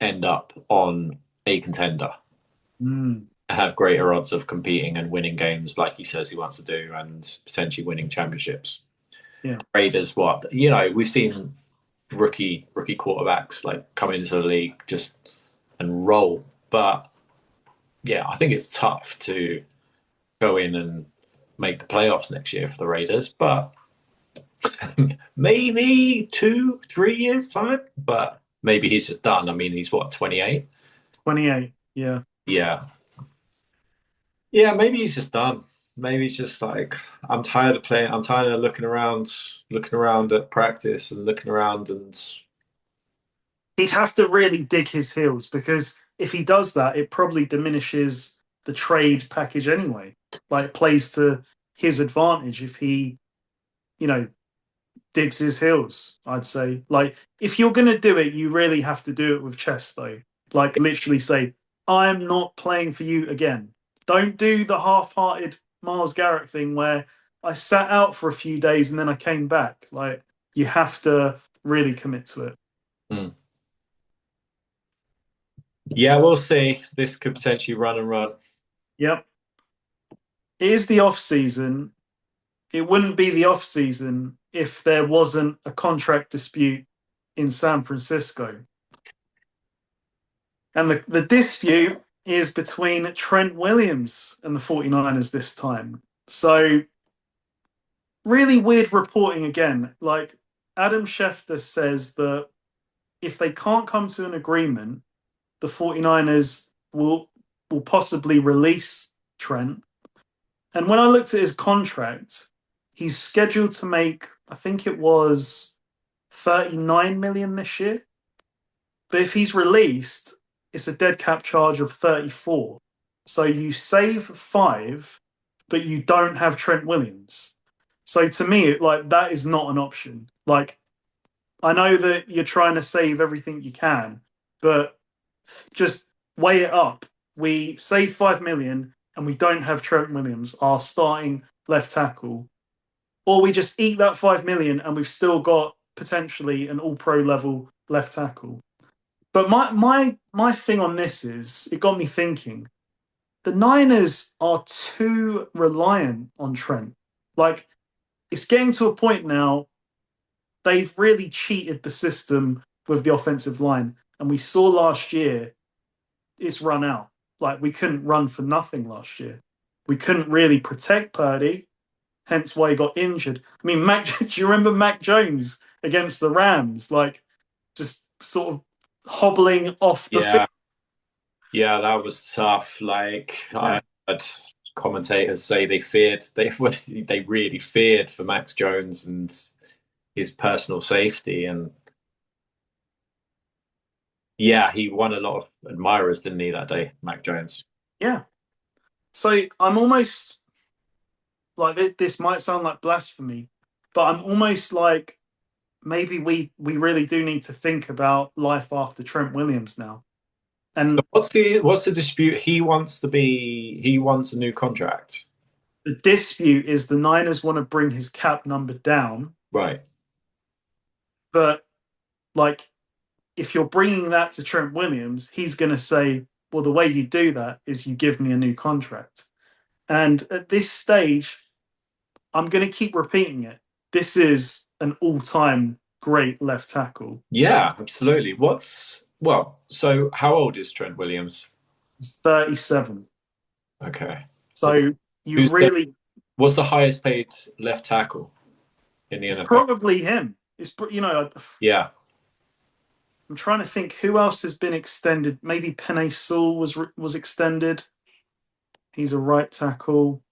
end up on a contender Mm. and have greater odds of competing and winning games like he says he wants to do and potentially winning championships. Yeah. Raiders, we've seen rookie quarterbacks like come into the league just and roll. But yeah, I think it's tough to go in and make the playoffs next year for the Raiders. But maybe 2-3 years time. But maybe he's just done. I mean, he's what, 28? 28. Yeah. Yeah. Yeah, maybe he's just done. Maybe he's just like, I'm tired of playing. I'm tired of looking around at practice and looking around and He'd have to really dig his heels, because if he does that, it probably diminishes the trade package anyway. Like, it plays to his advantage if he, digs his heels, I'd say. Like, if you're going to do it, you really have to do it with chest, though. Like, literally say, I'm not playing for you again. Don't do the half-hearted Myles Garrett thing where I sat out for a few days and then I came back. Like, you have to really commit to it. Mm. Yeah, we'll see. This could potentially run and run. Yep. It is the off season. It wouldn't be the off season if there wasn't a contract dispute in San Francisco. And the dispute is between Trent Williams and the 49ers this time. So, really weird reporting again. Like, Adam Schefter says that if they can't come to an agreement, the 49ers will possibly release Trent. And when I looked at his contract, he's scheduled to make, I think it was 39 million this year. But if he's released, it's a dead cap charge of 34. So you save 5, but you don't have Trent Williams. So to me, like, that is not an option. Like, I know that you're trying to save everything you can, but just weigh it up. We save 5 million and we don't have Trent Williams, our starting left tackle. Or we just eat that 5 million and we've still got potentially an all-pro level left tackle. But my thing on this is, it got me thinking, the Niners are too reliant on Trent. Like, it's getting to a point now, they've really cheated the system with the offensive line. And we saw last year, it's run out. Like, we couldn't run for nothing last year. We couldn't really protect Purdy, hence why he got injured. I mean, do you remember Mac Jones against the Rams? Like, just sort of hobbling off the field. Yeah, that was tough. Like, Yeah. I heard commentators say they really feared for Max Jones and his personal safety. And yeah, he won a lot of admirers, didn't he, that day, Mac Jones? Yeah. So I'm almost like, this might sound like blasphemy, but I'm almost like, maybe we really do need to think about life after Trent Williams now. And so what's the dispute? He wants a new contract. the dispute is the Niners want to bring his cap number down. Right. But, like, if you're bringing that to Trent Williams, he's going to say, well, the way you do that is you give me a new contract. And at this stage, I'm going to keep repeating it. This is an all-time great left tackle. Yeah, absolutely. So how old is Trent Williams? He's 37. Okay. So you really... What's the highest paid left tackle in the NFL? Probably him. Yeah. I'm trying to think who else has been extended. Maybe Penei Sewell was extended. He's a right tackle.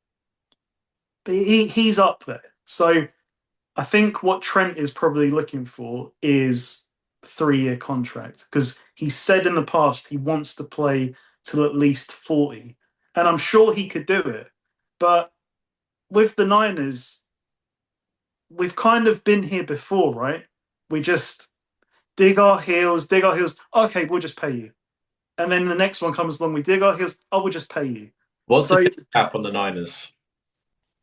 But he's up there. So I think what Trent is probably looking for is 3-year contract, because he said in the past he wants to play till at least 40. and I'm sure he could do it. But with the Niners, we've kind of been here before, right? We just dig our heels. Okay, we'll just pay you. And then the next one comes along, we dig our heels. Oh, we'll just pay you. What's the So dead cap on the Niners?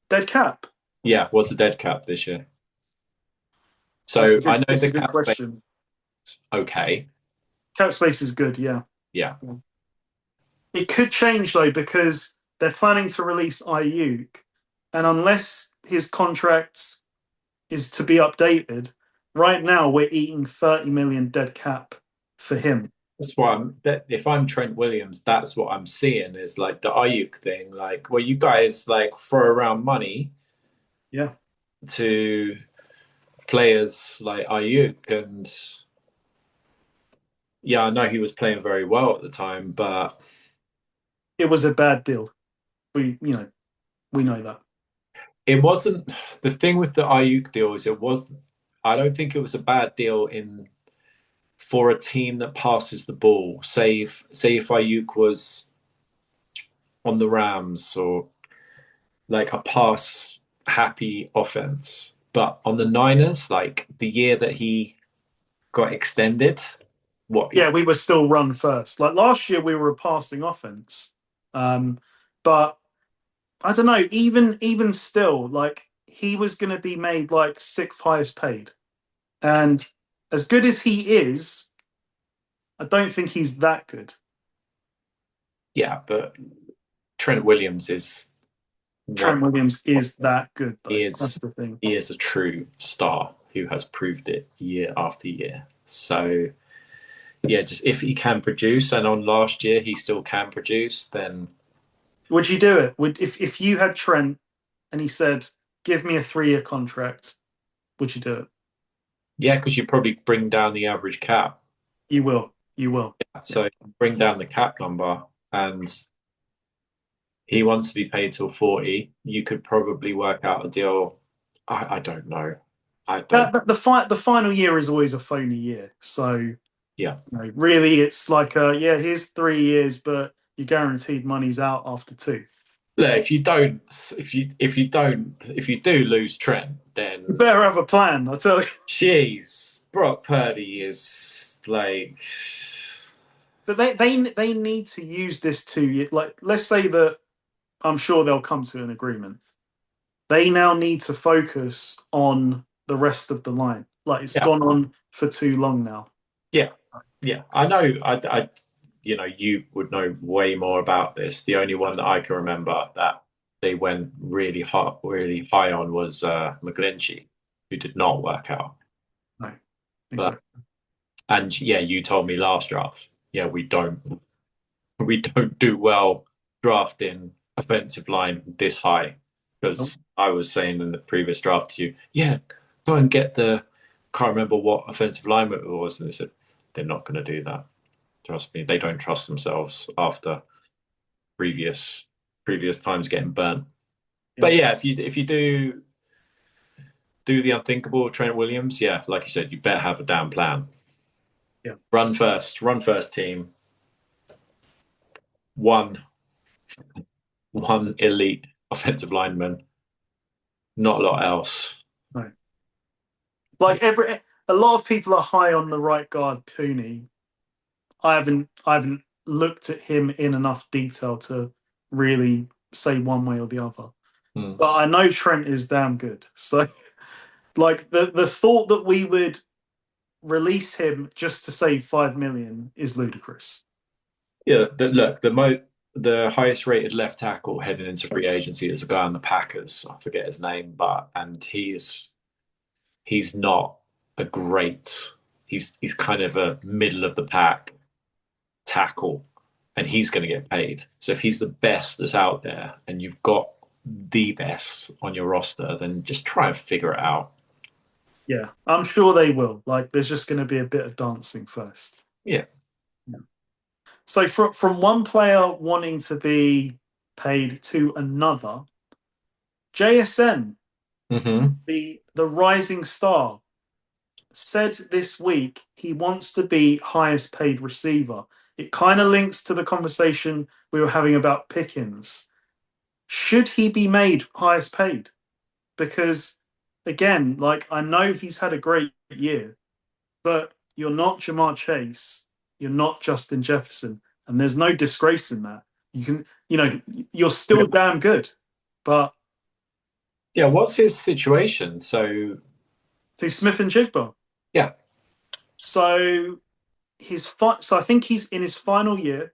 dead cap. Yeah, what's the dead cap this year? That's a So I know that's a the good cap space question. is okay. Cap space is good, yeah. Yeah. It could change though because they're planning to release Ayuk, and unless his contract is to be updated, right now we're eating 30 million dead cap for him. That's why if I'm Trent Williams, that's what I'm seeing is like the Ayuk thing. Like, well, you guys like throw around money Yeah. to players like Ayuk, and yeah, I know he was playing very well at the time, but It was a bad deal. We know that. it wasn't the thing with the Ayuk deal is it was I don't think it was a bad deal in for a team that passes the ball. Say if Ayuk was on the Rams or like a pass happy offense. But on the Niners, like the year that he got extended, what Yeah, we were still run first. Like last year we were a passing offense. But I don't know, even still, like he was gonna be made like sixth highest paid. And as good as he is, I don't think he's that good. yeah, but Trent Williams is Trent one Williams is that good he though. That's is the thing. he is a true star who has proved it year after year. So yeah, just if he can produce and on last year he still can produce, then Would you do it? Would if you had Trent and he said, "Give me a 3-year contract," would you do it? yeah, because you probably bring down the average cap. You will. You will. Yeah. So bring down the cap number and he wants to be paid till 40. You could probably work out a deal. I don't know. I don't. The final year is always a phony year. So Yeah. really, it's like, yeah, here's 3 years, but you're guaranteed money's out after two. Look, if you do lose Trent, You then better have a plan, I tell you. jeez, Brock Purdy is like, But they need to use this to like. Let's say that I'm sure they'll come to an agreement. They now need to focus on the rest of the line. Like it's yeah, gone on for too long now. yeah, yeah. I know. You would know way more about this. The only one that I can remember that they went really high on was McGlinchey, who did not work out. No, But exactly. and yeah, you told me last draft. Yeah, we don't do well drafting offensive line this high Nope. because I was saying in the previous draft to you, yeah, go and get the. Can't remember what offensive lineman it was, and they said they're not going to do that. Trust me, they don't trust themselves after previous times getting burnt. Yeah. But yeah, if you do the unthinkable, Trent Williams, yeah, like you said, you better have a damn plan. Yeah. Run first team. One elite offensive lineman, not a lot else. No. Like a lot of people are high on the right guard Pooney. I haven't looked at him in enough detail to really say one way or the other. But I know Trent is damn good. So like the thought that we would release him just to save 5 million is ludicrous. Yeah, the highest rated left tackle heading into free agency is a guy on the Packers. I forget his name, and he's not a great. He's kind of a middle of the pack tackle, and he's going to get paid. So if he's the best that's out there, and you've got the best on your roster, then just try and figure it out. Yeah, I'm sure they will. Like, there's just going to be a bit of dancing first. Yeah. So from one player wanting to be paid to another, JSN, the rising star, said this week he wants to be highest paid receiver. it kind of links to the conversation we were having about Pickens. Should he be made highest paid? Because again, like I know he's had a great year, but you're not Jamar Chase, you're not Justin Jefferson, and there's no disgrace in that. You can, you're still damn good, but Yeah, what's his situation? So Smith-Njigba. yeah, So so I think he's in his final year.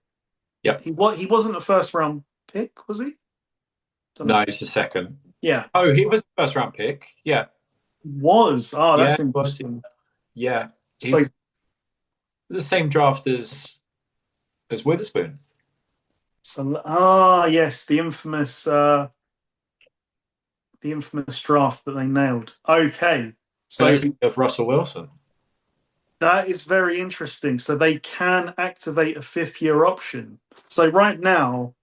yeah. He wasn't a first round pick, was he? No, he's the second. Yeah. Oh, he was the first round pick. Yeah. Was. Oh, that's Yeah, interesting. Yeah. So The same draft as Witherspoon. So yes, the infamous draft that they nailed. Okay. So Of Russell Wilson. that is very interesting. So they can activate a 5th-year option. So right now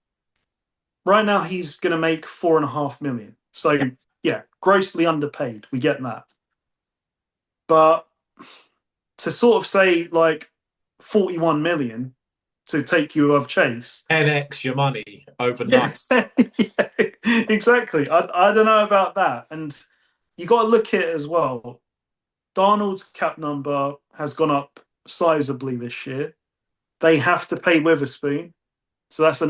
he's going to make $4.5 million. So yeah, grossly underpaid. We get that. But to sort of say like 41 million to take you above Chase, 10x your money overnight. yeah, exactly. I don't know about that, and you got to look at it as well. Darnold's cap number has gone up sizably this year. They have to pay Witherspoon, so that's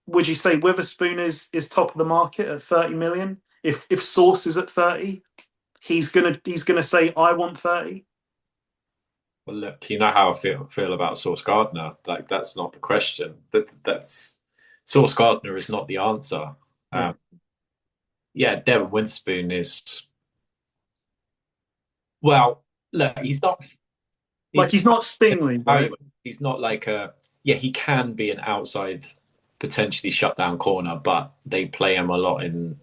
would you say Witherspoon is top of the market at 30 million? If Sauce is at 30, he's gonna say I want 30. Well, look, you know how I feel about Sauce Gardner. Like that's not the question. That's Sauce Gardner is not the answer. Devin Witherspoon is. Well, look, he's not. He's not Stingley, right? He's not like a. Yeah, he can be an outside, potentially shut down corner, but they play him a lot in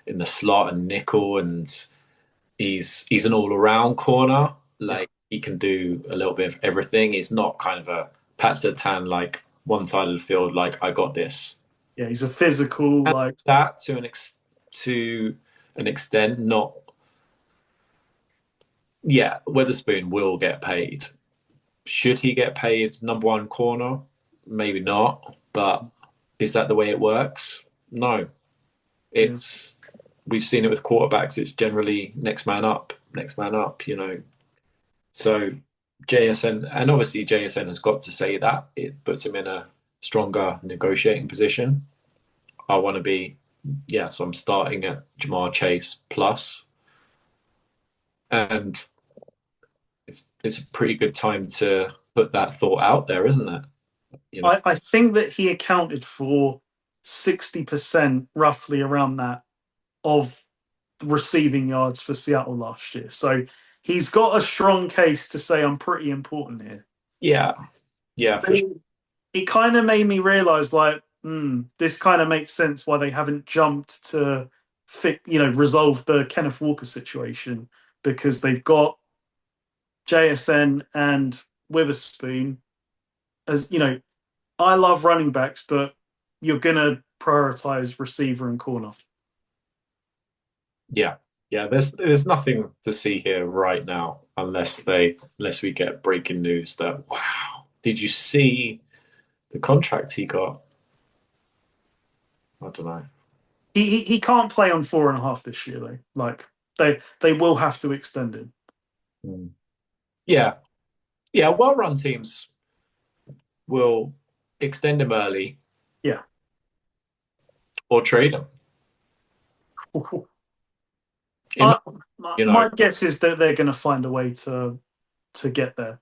the slot and nickel, and he's an all around corner. Like he can do a little bit of everything. He's not kind of a Pat Surtain, like one side of the field, like I got this. Yeah, he's a physical And like that to an extent. Not. Yeah, Witherspoon will get paid. Should he get paid number one corner? Maybe not. But is that the way it works? No. We've seen it with quarterbacks. It's generally next man up. So JSN, and obviously JSN has got to say that. It puts him in a stronger negotiating position. I want to be, so I'm starting at Jamar Chase plus. And it's a pretty good time to put that thought out there, isn't it? I think that he accounted for 60% roughly around that of receiving yards for Seattle last year. So he's got a strong case to say I'm pretty important here. Yeah, for sure. It kind of made me realize this kind of makes sense why they haven't jumped to resolve the Kenneth Walker situation, because they've got JSN and Witherspoon. As I love running backs, but you're gonna prioritize receiver and corner. Yeah. There's nothing to see here right now unless we get breaking news that wow, did you see the contract he got? I don't know. He can't play on 4.5 this year though. Like they will have to extend him. Yeah. Well-run teams will extend him early. Yeah. Or trade him. My guess is that they're going to find a way to get there,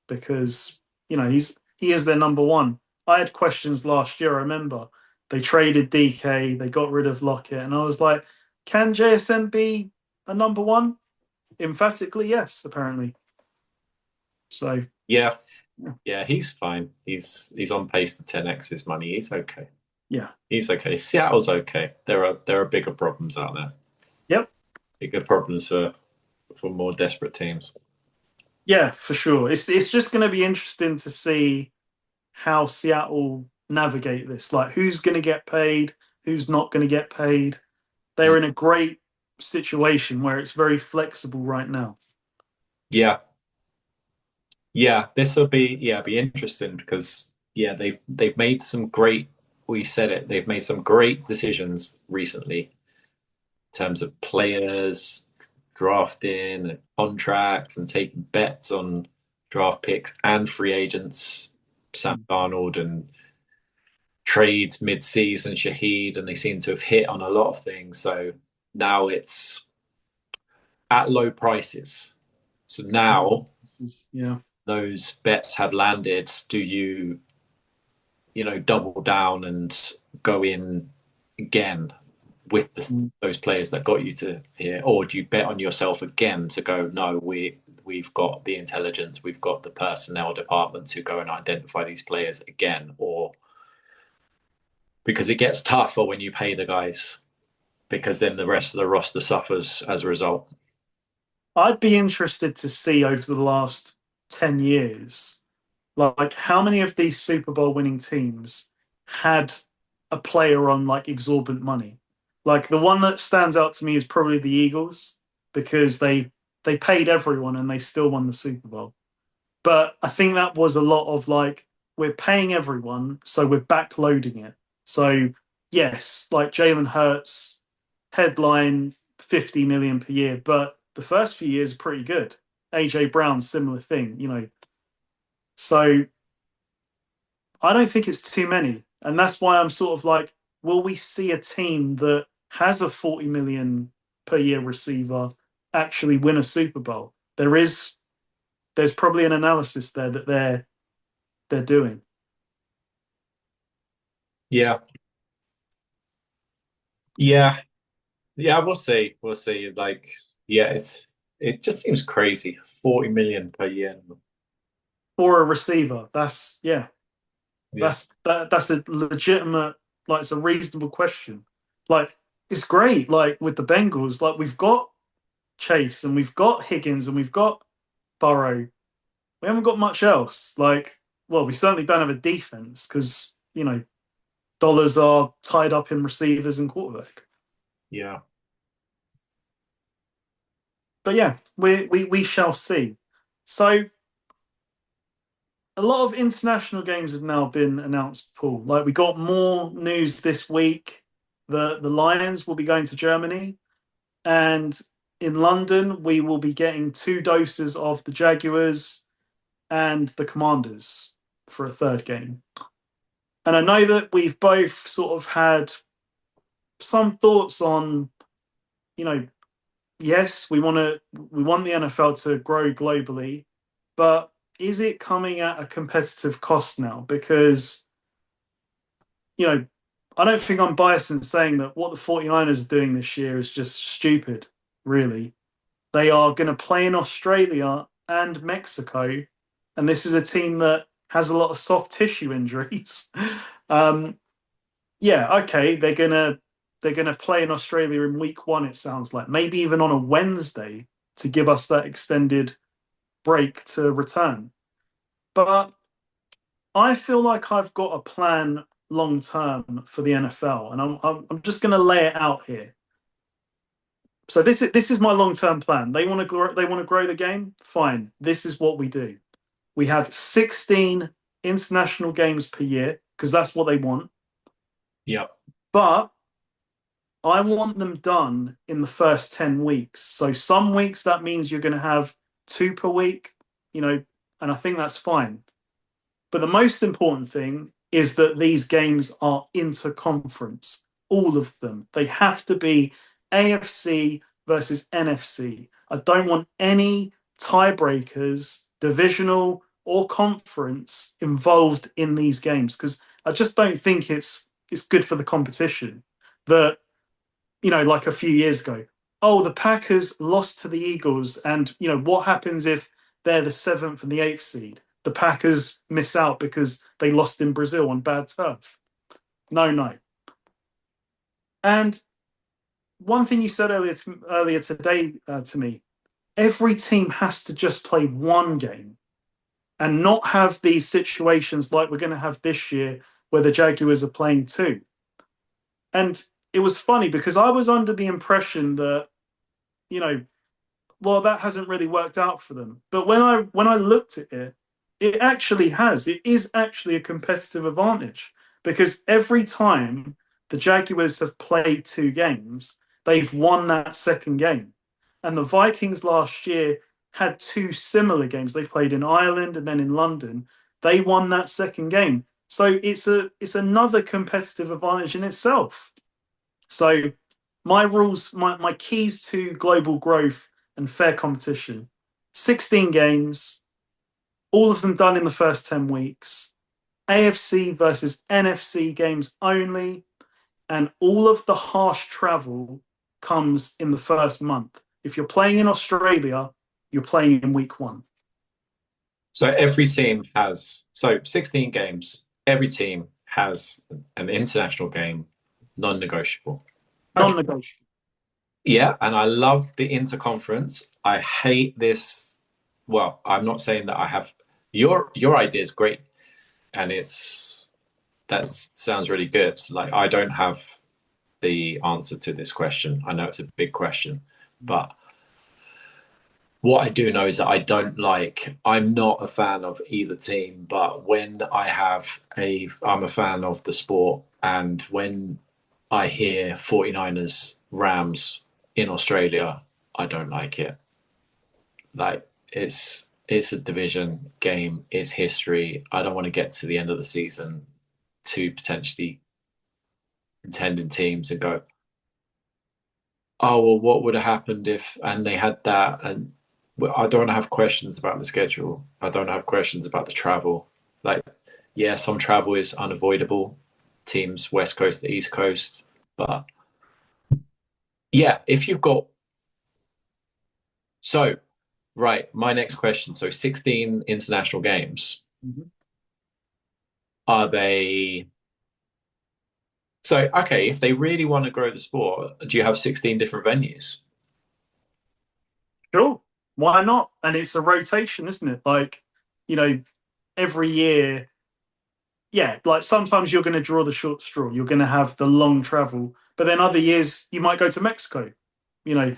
because he is their number one. I had questions last year. I remember they traded DK, they got rid of Lockett, and I was like, can JSN be a number one? Emphatically, yes. Apparently. So yeah, he's fine. He's on pace to 10x his money. He's okay. Yeah, he's okay. Seattle's okay. There are bigger problems out there. Yep, bigger problems for more desperate teams. Yeah, for sure. It's just going to be interesting to see how Seattle navigate this. Like, who's going to get paid, who's not going to get paid. They're in a great situation where it's very flexible right now. Yeah. Yeah, this will be interesting because they've made some great we said it, they've made some great decisions recently in terms of players drafting and contracts and taking bets on draft picks and free agents, Sam Darnold and trades mid-season, Shaheed, and they seem to have hit on a lot of things. So now it's at low prices. So now Yeah. those bets have landed. Do double down and go in again with those players that got you to here, or do you bet on yourself again to go? No, we've got the intelligence, we've got the personnel department to go and identify these players again, or because it gets tougher when you pay the guys, because then the rest of the roster suffers as a result. I'd be interested to see over the last 10 years, like how many of these Super Bowl winning teams had a player on like exorbitant money. Like the one that stands out to me is probably the Eagles because they paid everyone and they still won the Super Bowl. But I think that was a lot of like we're paying everyone, so we're backloading it. So yes, like Jalen Hurts headline 50 million per year, but the first few years are pretty good. AJ Brown, similar thing, So I don't think it's too many. And that's why I'm sort of like, will we see a team that has a 40 million per year receiver actually win a Super Bowl? There's probably an analysis there that they're doing. Yeah, yeah, yeah. We'll see. We'll see. Like, yeah, it just seems crazy. 40 million per year. For a receiver, that's yeah, Yeah, that's a legitimate, like it's a reasonable question. Like it's great, like with the Bengals, like we've got Chase and we've got Higgins and we've got Burrow. We haven't got much else. Like, well, we certainly don't have a defense because dollars are tied up in receivers and quarterback. yeah, But yeah, we shall see. So a lot of international games have now been announced, Paul. Like we got more news this week. The Lions will be going to Germany, and in London we will be getting 2 doses of the Jaguars and the Commanders for a third game. And I know that we've both sort of had some thoughts on, you know, yes, we want the NFL to grow globally, but is it coming at a competitive cost now? Because, I don't think I'm biased in saying that what the 49ers are doing this year is just stupid, really. They are going to play in Australia and Mexico, and this is a team that has a lot of soft tissue injuries. um, yeah, okay, they're gonna play in Australia in week 1. It sounds like maybe even on a Wednesday to give us that extended break to return. But I feel like I've got a plan long term for the NFL, and I'm just going to lay it out here. So this is my long term plan. They want to grow the game. Fine. This is what we do. We have 16 international games per year because that's what they want. yeah, But I want them done in the first 10 weeks. So some weeks that means you're going to have 2 per week, and I think that's fine. But the most important thing is that these games are inter-conference, all of them. They have to be AFC versus NFC. I don't want any tiebreakers, divisional or conference, involved in these games because I just don't think it's good for the competition. That like a few years ago, oh, the Packers lost to the Eagles, and what happens if they're the 7th and the 8th seed? The Packers miss out because they lost in Brazil on bad turf. No, no. And one thing you said earlier today to me, every team has to just play one game and not have these situations like we're going to have this year where the Jaguars are playing 2. And it was funny because I was under the impression that, well, that hasn't really worked out for them. But when I looked at it, It actually has. It is actually a competitive advantage because every time the Jaguars have played two games, they've won that second game. And the Vikings last year had two similar games. They played in Ireland and then in London. They won that second game. So it's another competitive advantage in itself. So my rules, my keys to global growth and fair competition: 16 games, all of them done in the first 10 weeks, AFC versus NFC games only, and all of the harsh travel comes in the first month. If you're playing in Australia, you're playing in week one. So every team has 16 games. Every team has an international game, non-negotiable. Okay. Non-negotiable. Yeah, and I love the interconference. I hate this. Well, I'm not saying that I have your idea is great, and that sounds really good. Like I don't have the answer to this question. I know it's a big question, but what I do know is that I'm not a fan of either team, but when I'm a fan of the sport, and when I hear 49ers Rams in Australia, I don't like it. Like it's a division game, it's history. I don't want to get to the end of the season to potentially contending teams and go, oh well, what would have happened if, and they had that, and I don't have questions about the schedule. I don't have questions about the travel. Like, yeah, some travel is unavoidable. Teams West Coast to East Coast, but yeah, if you've got right, my next question. So 16 international games. Mm-hmm. Are they okay, if they really want to grow the sport, do you have 16 different venues? Sure. Why not? And it's a rotation, isn't it? Like, every year, yeah, like sometimes you're going to draw the short straw. You're going to have the long travel, but then other years you might go to Mexico. You know,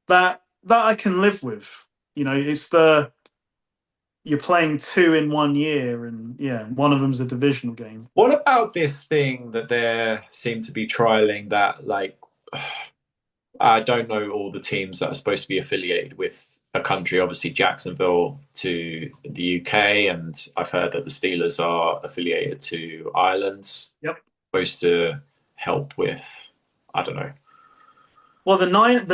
that I can live with. It's you're playing two in 1 year, and yeah, one of them's a divisional game. What about this thing that they seem to be trialing that, like, I don't know all the teams that are supposed to be affiliated with a country, obviously Jacksonville to the UK, and I've heard that the Steelers are affiliated to Ireland. Yep. Supposed to help with, I don't know. Well, the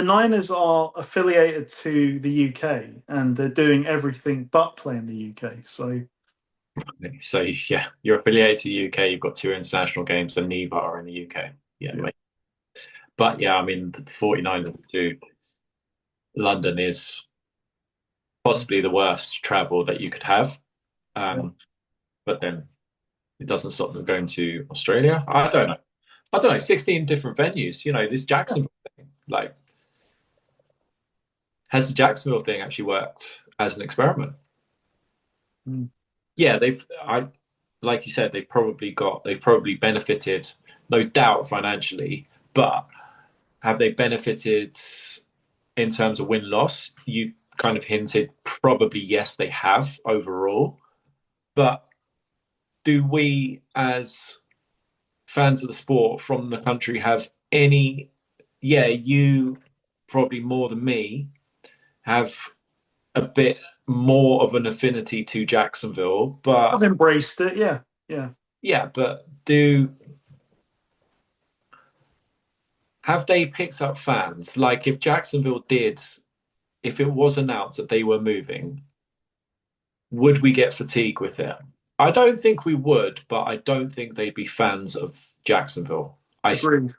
Niners are affiliated to the UK, and they're doing everything but playing the UK. So yeah, you're affiliated to the UK. You've got two international games, and neither are in the UK. Yeah. But yeah, I mean, the 49ers to London is possibly the worst travel that you could have. But then it doesn't stop them going to Australia. I don't know. 16 different venues. This Jacksonville thing, like, has the Jacksonville thing actually worked as an experiment? Mm. Yeah, like you said, they've probably benefited, no doubt financially, but have they benefited in terms of win-loss? You kind of hinted probably yes, they have overall. But do we, as fans of the sport from the country, have any? Yeah, you probably more than me have a bit more of an affinity to Jacksonville, but I've embraced it. Yeah. But have they picked up fans? Like if Jacksonville did, if it was announced that they were moving, would we get fatigue with it? I don't think we would, but I don't think they'd be fans of Jacksonville. Agreed.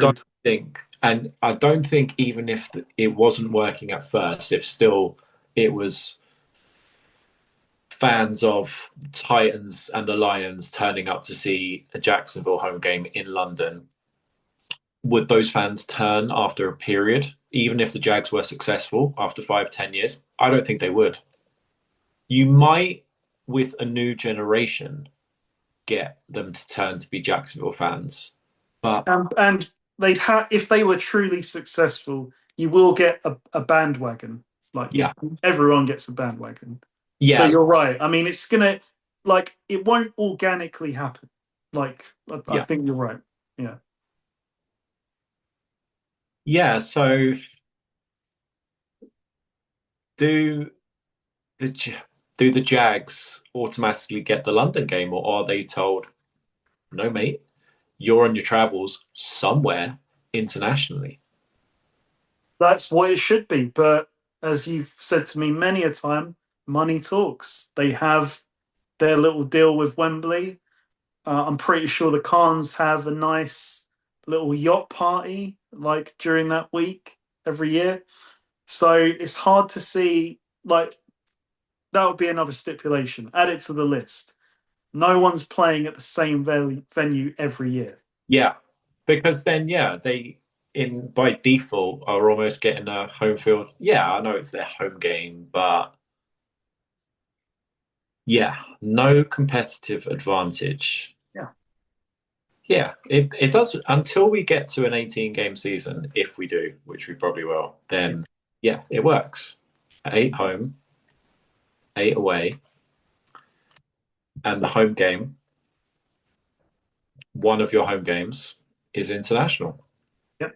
Don't think, and I don't think even if it wasn't working at first, if still it was fans of Titans and the Lions turning up to see a Jacksonville home game in London, would those fans turn after a period, even if the Jags were successful after 5-10 years? I don't think they would. You might, with a new generation, get them to turn to be Jacksonville fans. But and they'd have, if they were truly successful, you will get a bandwagon. Like, yeah, everyone gets a bandwagon. But Yeah, you're right. I mean, it's gonna like it won't organically happen. Like I yeah, think you're right. Yeah. yeah. So do the do the Jags automatically get the London game, or are they told, no, mate, you're on your travels somewhere internationally? That's what it should be. But as you've said to me many a time, money talks. They have their little deal with Wembley. I'm pretty sure the Khans have a nice little yacht party like during that week every year. So it's hard to see like that would be another stipulation. Add it to the list. No one's playing at the same venue every year. Yeah, because then yeah, they in by default are almost getting a home field. Yeah, I know it's their home game, but yeah, no competitive advantage. Yeah. Yeah, it does until we get to an 18 game season, if we do, which we probably will, then yeah, it works. Eight home, eight away, and the home game, one of your home games is international. Yep.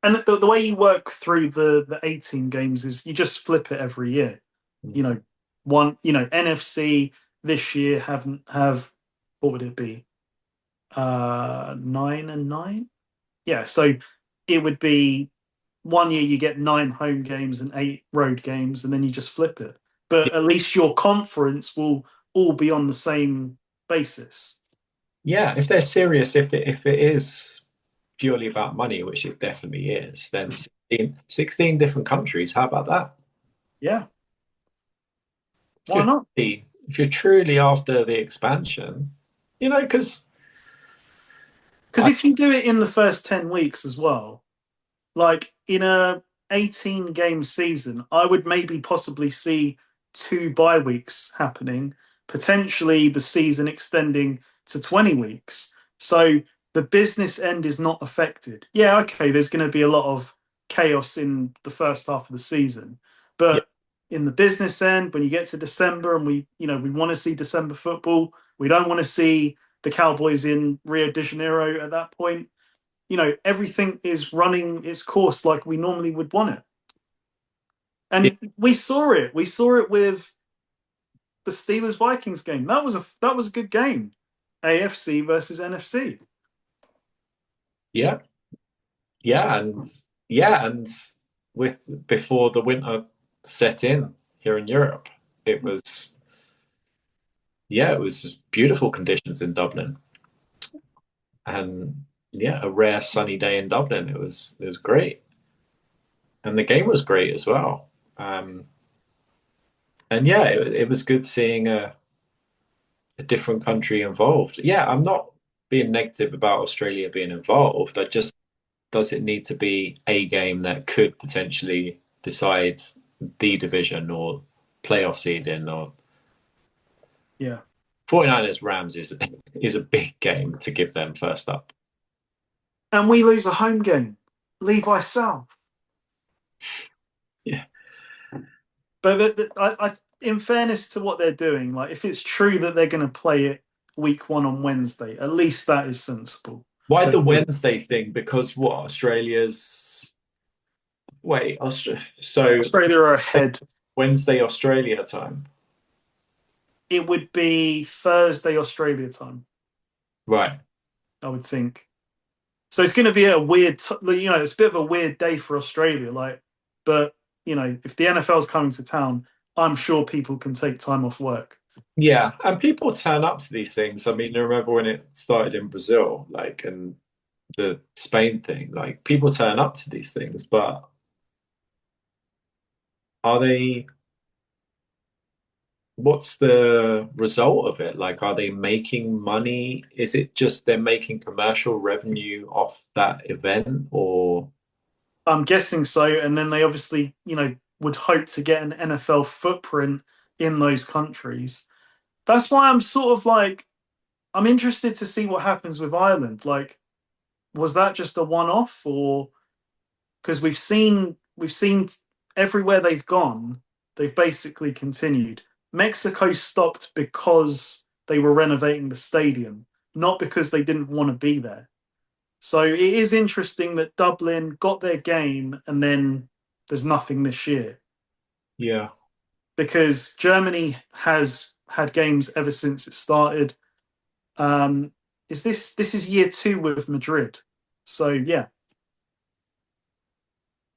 And the way you work through the 18 games is you just flip it every year. You know, NFC this year have what would it be? 9 and 9? Yeah, so it would be one year you get 9 home games and 8 road games, and then you just flip it. But at least your conference will all be on the same basis. Yeah, if they're serious, if it is purely about money, which it definitely is, then 16 different countries. How about that? Yeah, If why not? if you're truly after the expansion, because Because if you do it in the first 10 weeks as well, like in a 18 game season, I would maybe possibly see 2 bye weeks happening, potentially the season extending to 20 weeks. So the business end is not affected. Yeah, okay, there's going to be a lot of chaos in the first half of the season, yeah, but in the business end, when you get to December and we want to see December football, we don't want to see the Cowboys in Rio de Janeiro at that point. Everything is running its course like we normally would want it. yeah, And we saw it. We saw it with the Steelers Vikings game. That was a good game. AFC versus NFC. yeah, and with before the winter set in here in Europe, it was it was beautiful conditions in Dublin, and yeah, a rare sunny day in Dublin. It was great, and the game was great as well. And yeah, it was good seeing a different country involved. Yeah, I'm not being negative about Australia being involved. I just does it need to be a game that could potentially decide the division or playoff seeding or Yeah. 49ers Rams is a big game to give them first up. And we lose a home game. Levi South. Yeah. But in fairness to what they're doing, like if it's true that they're going to play it week 1 on Wednesday, at least that is sensible. Why But the Wednesday thing? Because what Australia's wait, so Australia are ahead. Wednesday Australia time. It would be Thursday Australia time, Right. I would think. So it's going to be a weird, it's a bit of a weird day for Australia. But if the NFL's coming to town, I'm sure people can take time off work. Yeah, and people turn up to these things. I mean, I remember when it started in Brazil, like, and the Spain thing, like, people turn up to these things, but are they, what's the result of it? Like, are they making money? Is it just they're making commercial revenue off that event, or? I'm guessing so. And then they obviously, would hope to get an NFL footprint in those countries. That's why I'm sort of like, I'm interested to see what happens with Ireland. Like, was that just a one-off, or because we've seen everywhere they've gone, they've basically continued. Mexico stopped because they were renovating the stadium, not because they didn't want to be there. So it is interesting that Dublin got their game and then there's nothing this year Yeah. because Germany has had games ever since it started. Is this is year two with Madrid? So yeah,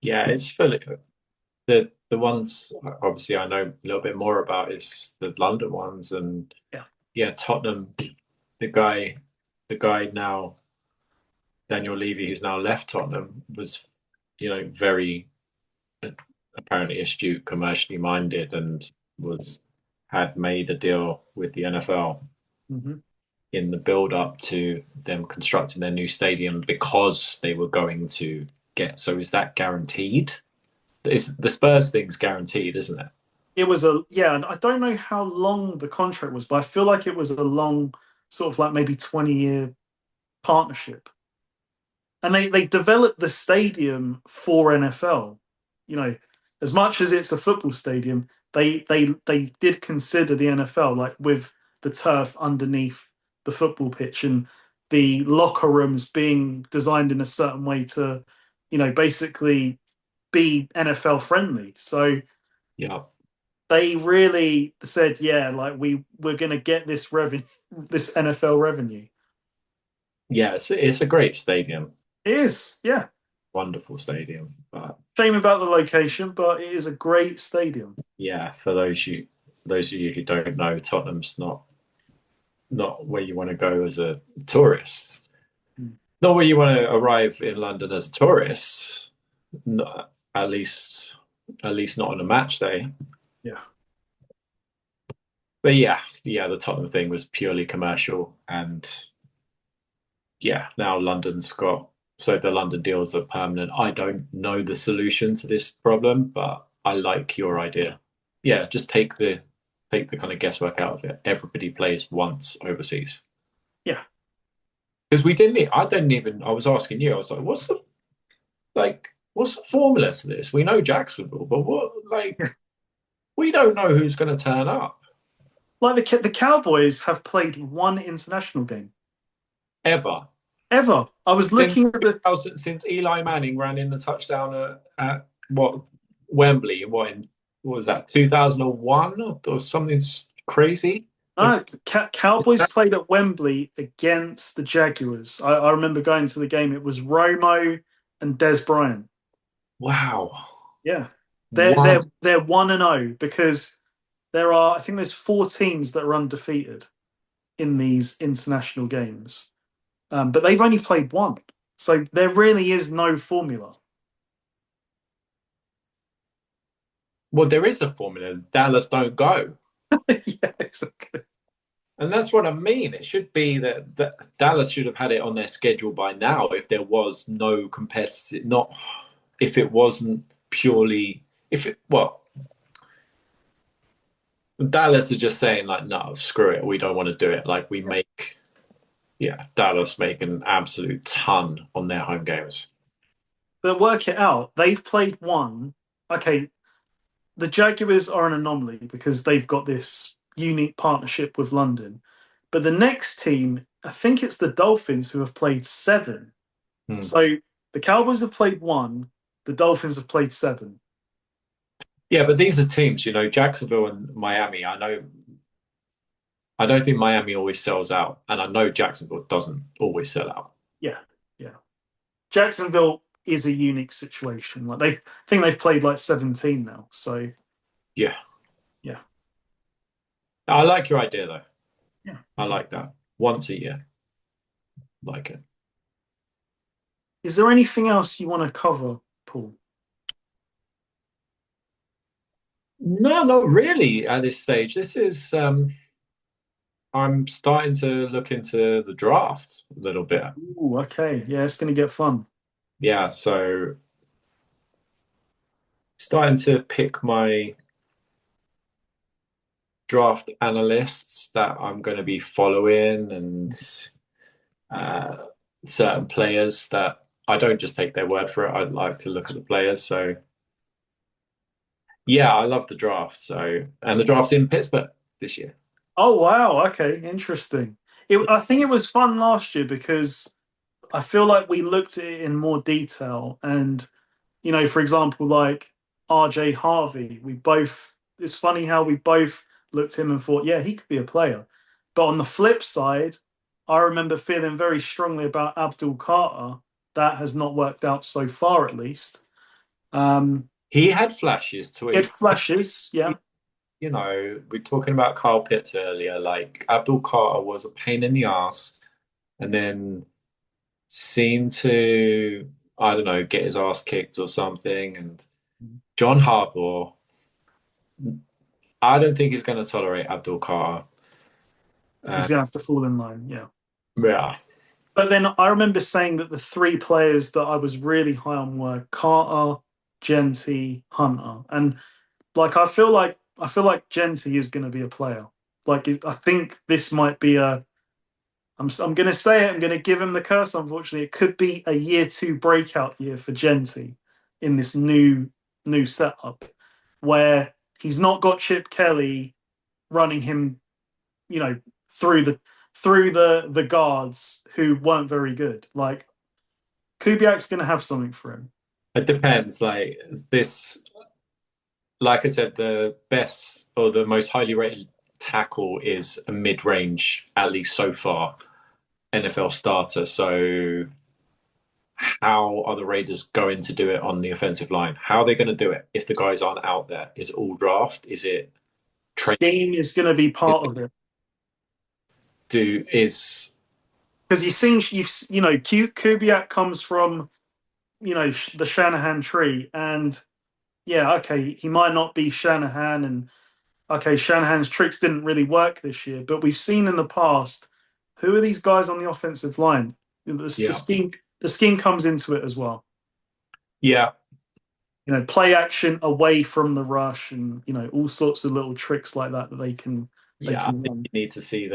Yeah, it's fully the ones obviously I know a little bit more about is the London ones, and yeah. yeah, Tottenham, the guy the guy now, Daniel Levy, who's now left Tottenham, was, very apparently astute, commercially minded, and was had made a deal with the NFL Hmm. in the build up to them constructing their new stadium because they were going to get. So is that guaranteed? Is the Spurs thing's guaranteed, isn't it? It was a yeah, and I don't know how long the contract was, but I feel like it was a long, sort of like maybe 20-year partnership. And they developed the stadium for NFL. You know, as much as it's a football stadium, they did consider the NFL, like with the turf underneath the football pitch and the locker rooms being designed in a certain way to, basically be NFL friendly. So Yeah. they really said, yeah, like we're gonna get this revenue, this NFL revenue. Yeah, it's a great stadium. It is, yeah. Wonderful stadium. But Shame about the location, but it is a great stadium. yeah, for those of you who don't know, Tottenham's not where you want to go as a tourist. Mm. Not where you want to arrive in London as a tourist. Not, at least not on a match day. Yeah. But yeah, the Tottenham thing was purely commercial, and yeah, now London's got, so the London deals are permanent. I don't know the solution to this problem, but I like your idea. Yeah, just take the kind of guesswork out of it. Everybody plays once overseas. Yeah. Because I didn't even, I was asking you, I was like, what's the formula to this? We know Jacksonville, but we don't know who's going to turn up Like the Cowboys have played one international game ever. ever. I was Since looking at the 2000, since Eli Manning ran in the touchdown at what, Wembley, what was that, 2001 or something crazy? Cowboys played at Wembley against the Jaguars. I remember going to the game. It was Romo and Des Bryant. Wow. Yeah, they're One. they're they're 1-0 because I think there's four teams that are undefeated in these international games, but they've only played one, so there really is no formula. Well, there is a formula. Dallas don't go. Yeah, exactly. And that's what I mean. It should be that Dallas should have had it on their schedule by now if there was no competitive, not if it wasn't purely, if it, well, Dallas are just saying like, no, screw it. We don't want to do it. Like Dallas make an absolute ton on their home games. But work it out. They've played one. Okay, the Jaguars are an anomaly because they've got this unique partnership with London. But the next team, I think it's the Dolphins who have played seven. Hmm. So the Cowboys have played one, the Dolphins have played seven. Yeah, but these are teams, Jacksonville and Miami. I don't think Miami always sells out, and I know Jacksonville doesn't always sell out. Yeah, yeah. Jacksonville is a unique situation. Like I think they've played like 17 now. So Yeah. yeah. I like your idea though. Yeah. I like that. Once a year. Like it. Is there anything else you want to cover, Paul? No, not really at this stage. This is I'm starting to look into the draft a little bit. Ooh, okay. Yeah, it's gonna get fun. Yeah, so starting to pick my draft analysts that I'm going to be following, and uh, certain players that I don't just take their word for it. I'd like to look at the players. So Yeah, I love the draft. So, and the draft's in Pittsburgh this year. Oh wow, okay, interesting. I think it was fun last year because I feel like we looked at it in more detail, and for example, like RJ Harvey, we both. It's funny how we both looked at him and thought, yeah, he could be a player. But on the flip side, I remember feeling very strongly about Abdul Carter. That has not worked out so far, at least. Um, He had flashes to it it. flashes, yeah. We're talking about Kyle Pitts earlier. Like Abdul Carter was a pain in the ass, and then seemed to, I don't know, get his ass kicked or something. And John Harbaugh, I don't think he's going to tolerate Abdul Carter. He's Uh, gonna have to fall in line, yeah. yeah, But then I remember saying that the three players that I was really high on were Carter, Genty, Hunter, and like I feel like Genty is going to be a player. Like I think this might be a. I'm going to say it. I'm going to give him the curse. Unfortunately, it could be a year two breakout year for Genty in this new setup, where he's not got Chip Kelly running him, you know, through the guards who weren't very good. Like Kubiak's going to have something for him. it depends. Like I said, the best or the most highly rated tackle is a mid-range, at least so far, NFL starter. So how are the Raiders going to do it on the offensive line? How are they going to do it if the guys aren't out there? Is it all draft? Is it trade? Scheme is going to be Is part of it. do is Because Kubiak comes from the Shanahan tree, and yeah, okay, he might not be Shanahan, and okay, Shanahan's tricks didn't really work this year, but we've seen in the past who are these guys on the offensive line. The yeah, scheme comes into it as well. yeah, Play action away from the rush, and all sorts of little tricks like that they can they yeah. I can think run. you need to see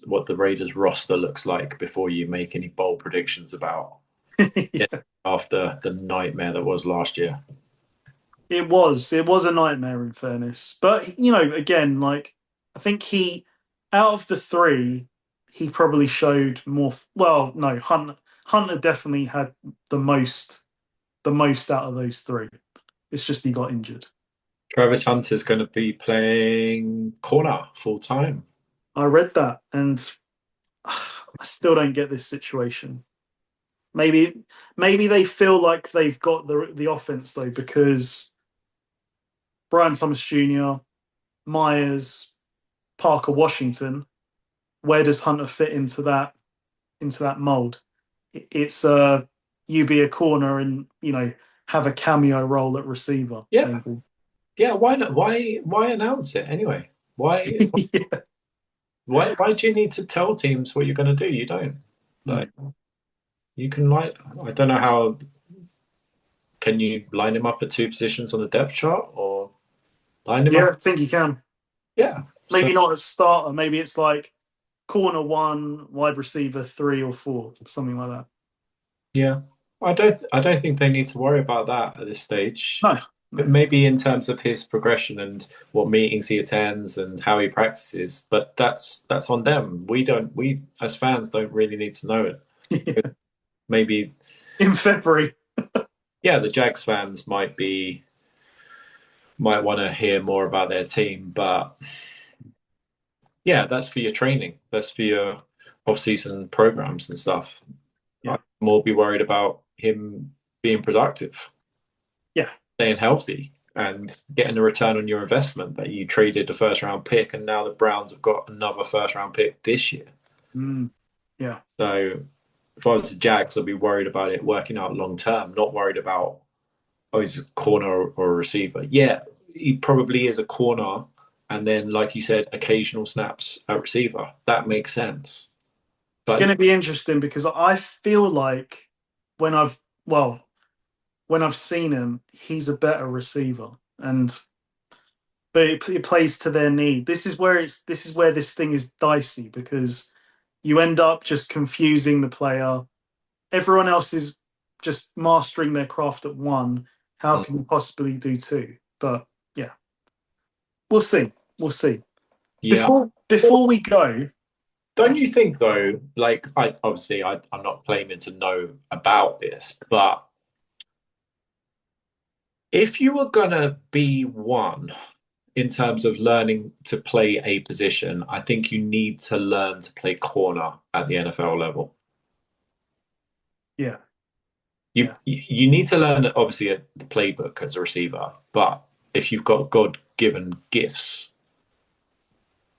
what the Raiders roster looks like before you make any bold predictions about it Yeah, after the nightmare that was last year. it was a nightmare in fairness, but again, like I think he out of the three, he probably showed more. Well, no, Hunter definitely had the most out of those three. It's just he got injured. Travis Hunter's going to be playing corner full time. I read that, and I still don't get this situation. Maybe they feel like they've got the offense though because Brian Thomas Jr., Myers, Parker Washington. Where does Hunter fit into that mold? It's you be a corner and have a cameo role at receiver Yeah, maybe. yeah. Why not? Why announce it anyway? Why Yeah. why do you need to tell teams what you're going to do? You don't. Like you can I don't know how can you line him up at two positions on the depth chart or line him Yeah, up? I think you can. Yeah. So Maybe not as starter. Maybe it's like corner one, wide receiver three or four, something like that. yeah. I don't think they need to worry about that at this stage. No, But no. maybe in terms of his progression and what meetings he attends and how he practices, but that's on them. We as fans don't really need to know it. Maybe In February. yeah, the Jags fans might want to hear more about their team, but yeah, that's for your training. That's for your off-season programs and stuff. Yeah. I'd more be worried about him being productive, Yeah. staying healthy, and getting a return on your investment that you traded a first-round pick, and now the Browns have got another first-round pick this year. Mm, yeah. So if I was the Jags, I'd be worried about it working out long term, not worried about he's a corner or a receiver. Yeah, he probably is a corner, and then, like you said, occasional snaps at receiver. That makes sense. It's But going to be interesting because I feel like when I've well, when I've seen him, he's a better receiver, and but it plays to their need. This is where this thing is dicey because you end up just confusing the player. Everyone else is just mastering their craft at one. How can you possibly do two? But yeah, we'll see. We'll see. Yeah. Before we go, Don't you think though, like I'm not claiming to know about this, but if you were gonna be one in terms of learning to play a position, I think you need to learn to play corner at the NFL level. yeah, You yeah, you need to learn obviously the playbook as a receiver, but if you've got God-given gifts,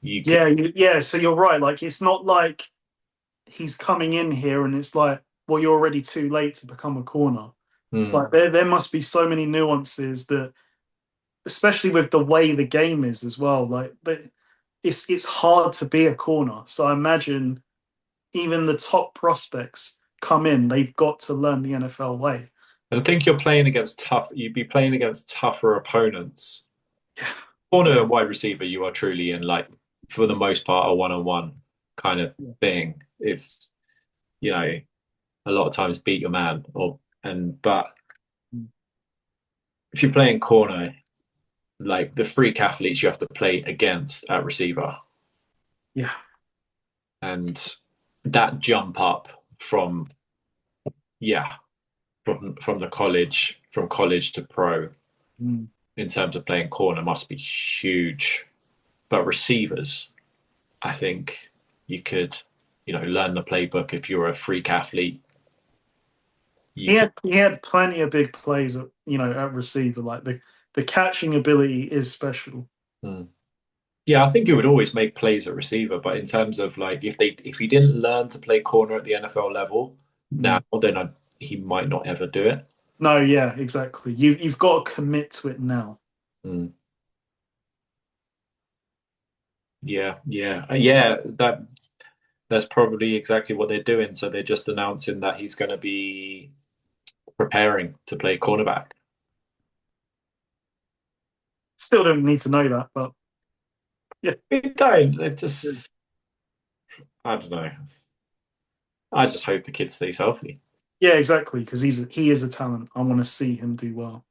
you could. yeah. So you're right. Like it's not like he's coming in here and it's like, well, you're already too late to become a corner. Hmm. Like there must be so many nuances that, especially with the way the game is as well. Like, but it's hard to be a corner. So I imagine even the top prospects come in, they've got to learn the NFL way. And I think you're playing against you'd be playing against tougher opponents. Yeah, Corner yeah, and wide receiver, you are truly in like, for the most part, a one-on-one kind of yeah. thing. It's, you know, a lot of times beat your man but if you're playing corner, like the freak athletes you have to play against at receiver Yeah. and that jump up from yeah from the college to pro Mm. in terms of playing corner must be huge. But receivers, I think you could, learn the playbook. If you're a freak athlete, you could. He had plenty of big plays at at receiver. Like the catching ability is special. Hmm. Yeah, I think it would always make plays at receiver, but in terms of like if he didn't learn to play corner at the NFL level now, Mm. then he might not ever do it. No, yeah, exactly. You've got to commit to it now. Hmm. Yeah, yeah, yeah. That's probably exactly what they're doing. So they're just announcing that he's going to be preparing to play cornerback. Still don't need to know that, but yeah, They don't. They just, I don't know. I just hope the kid stays healthy. yeah, exactly. Because he is a talent. I want to see him do well.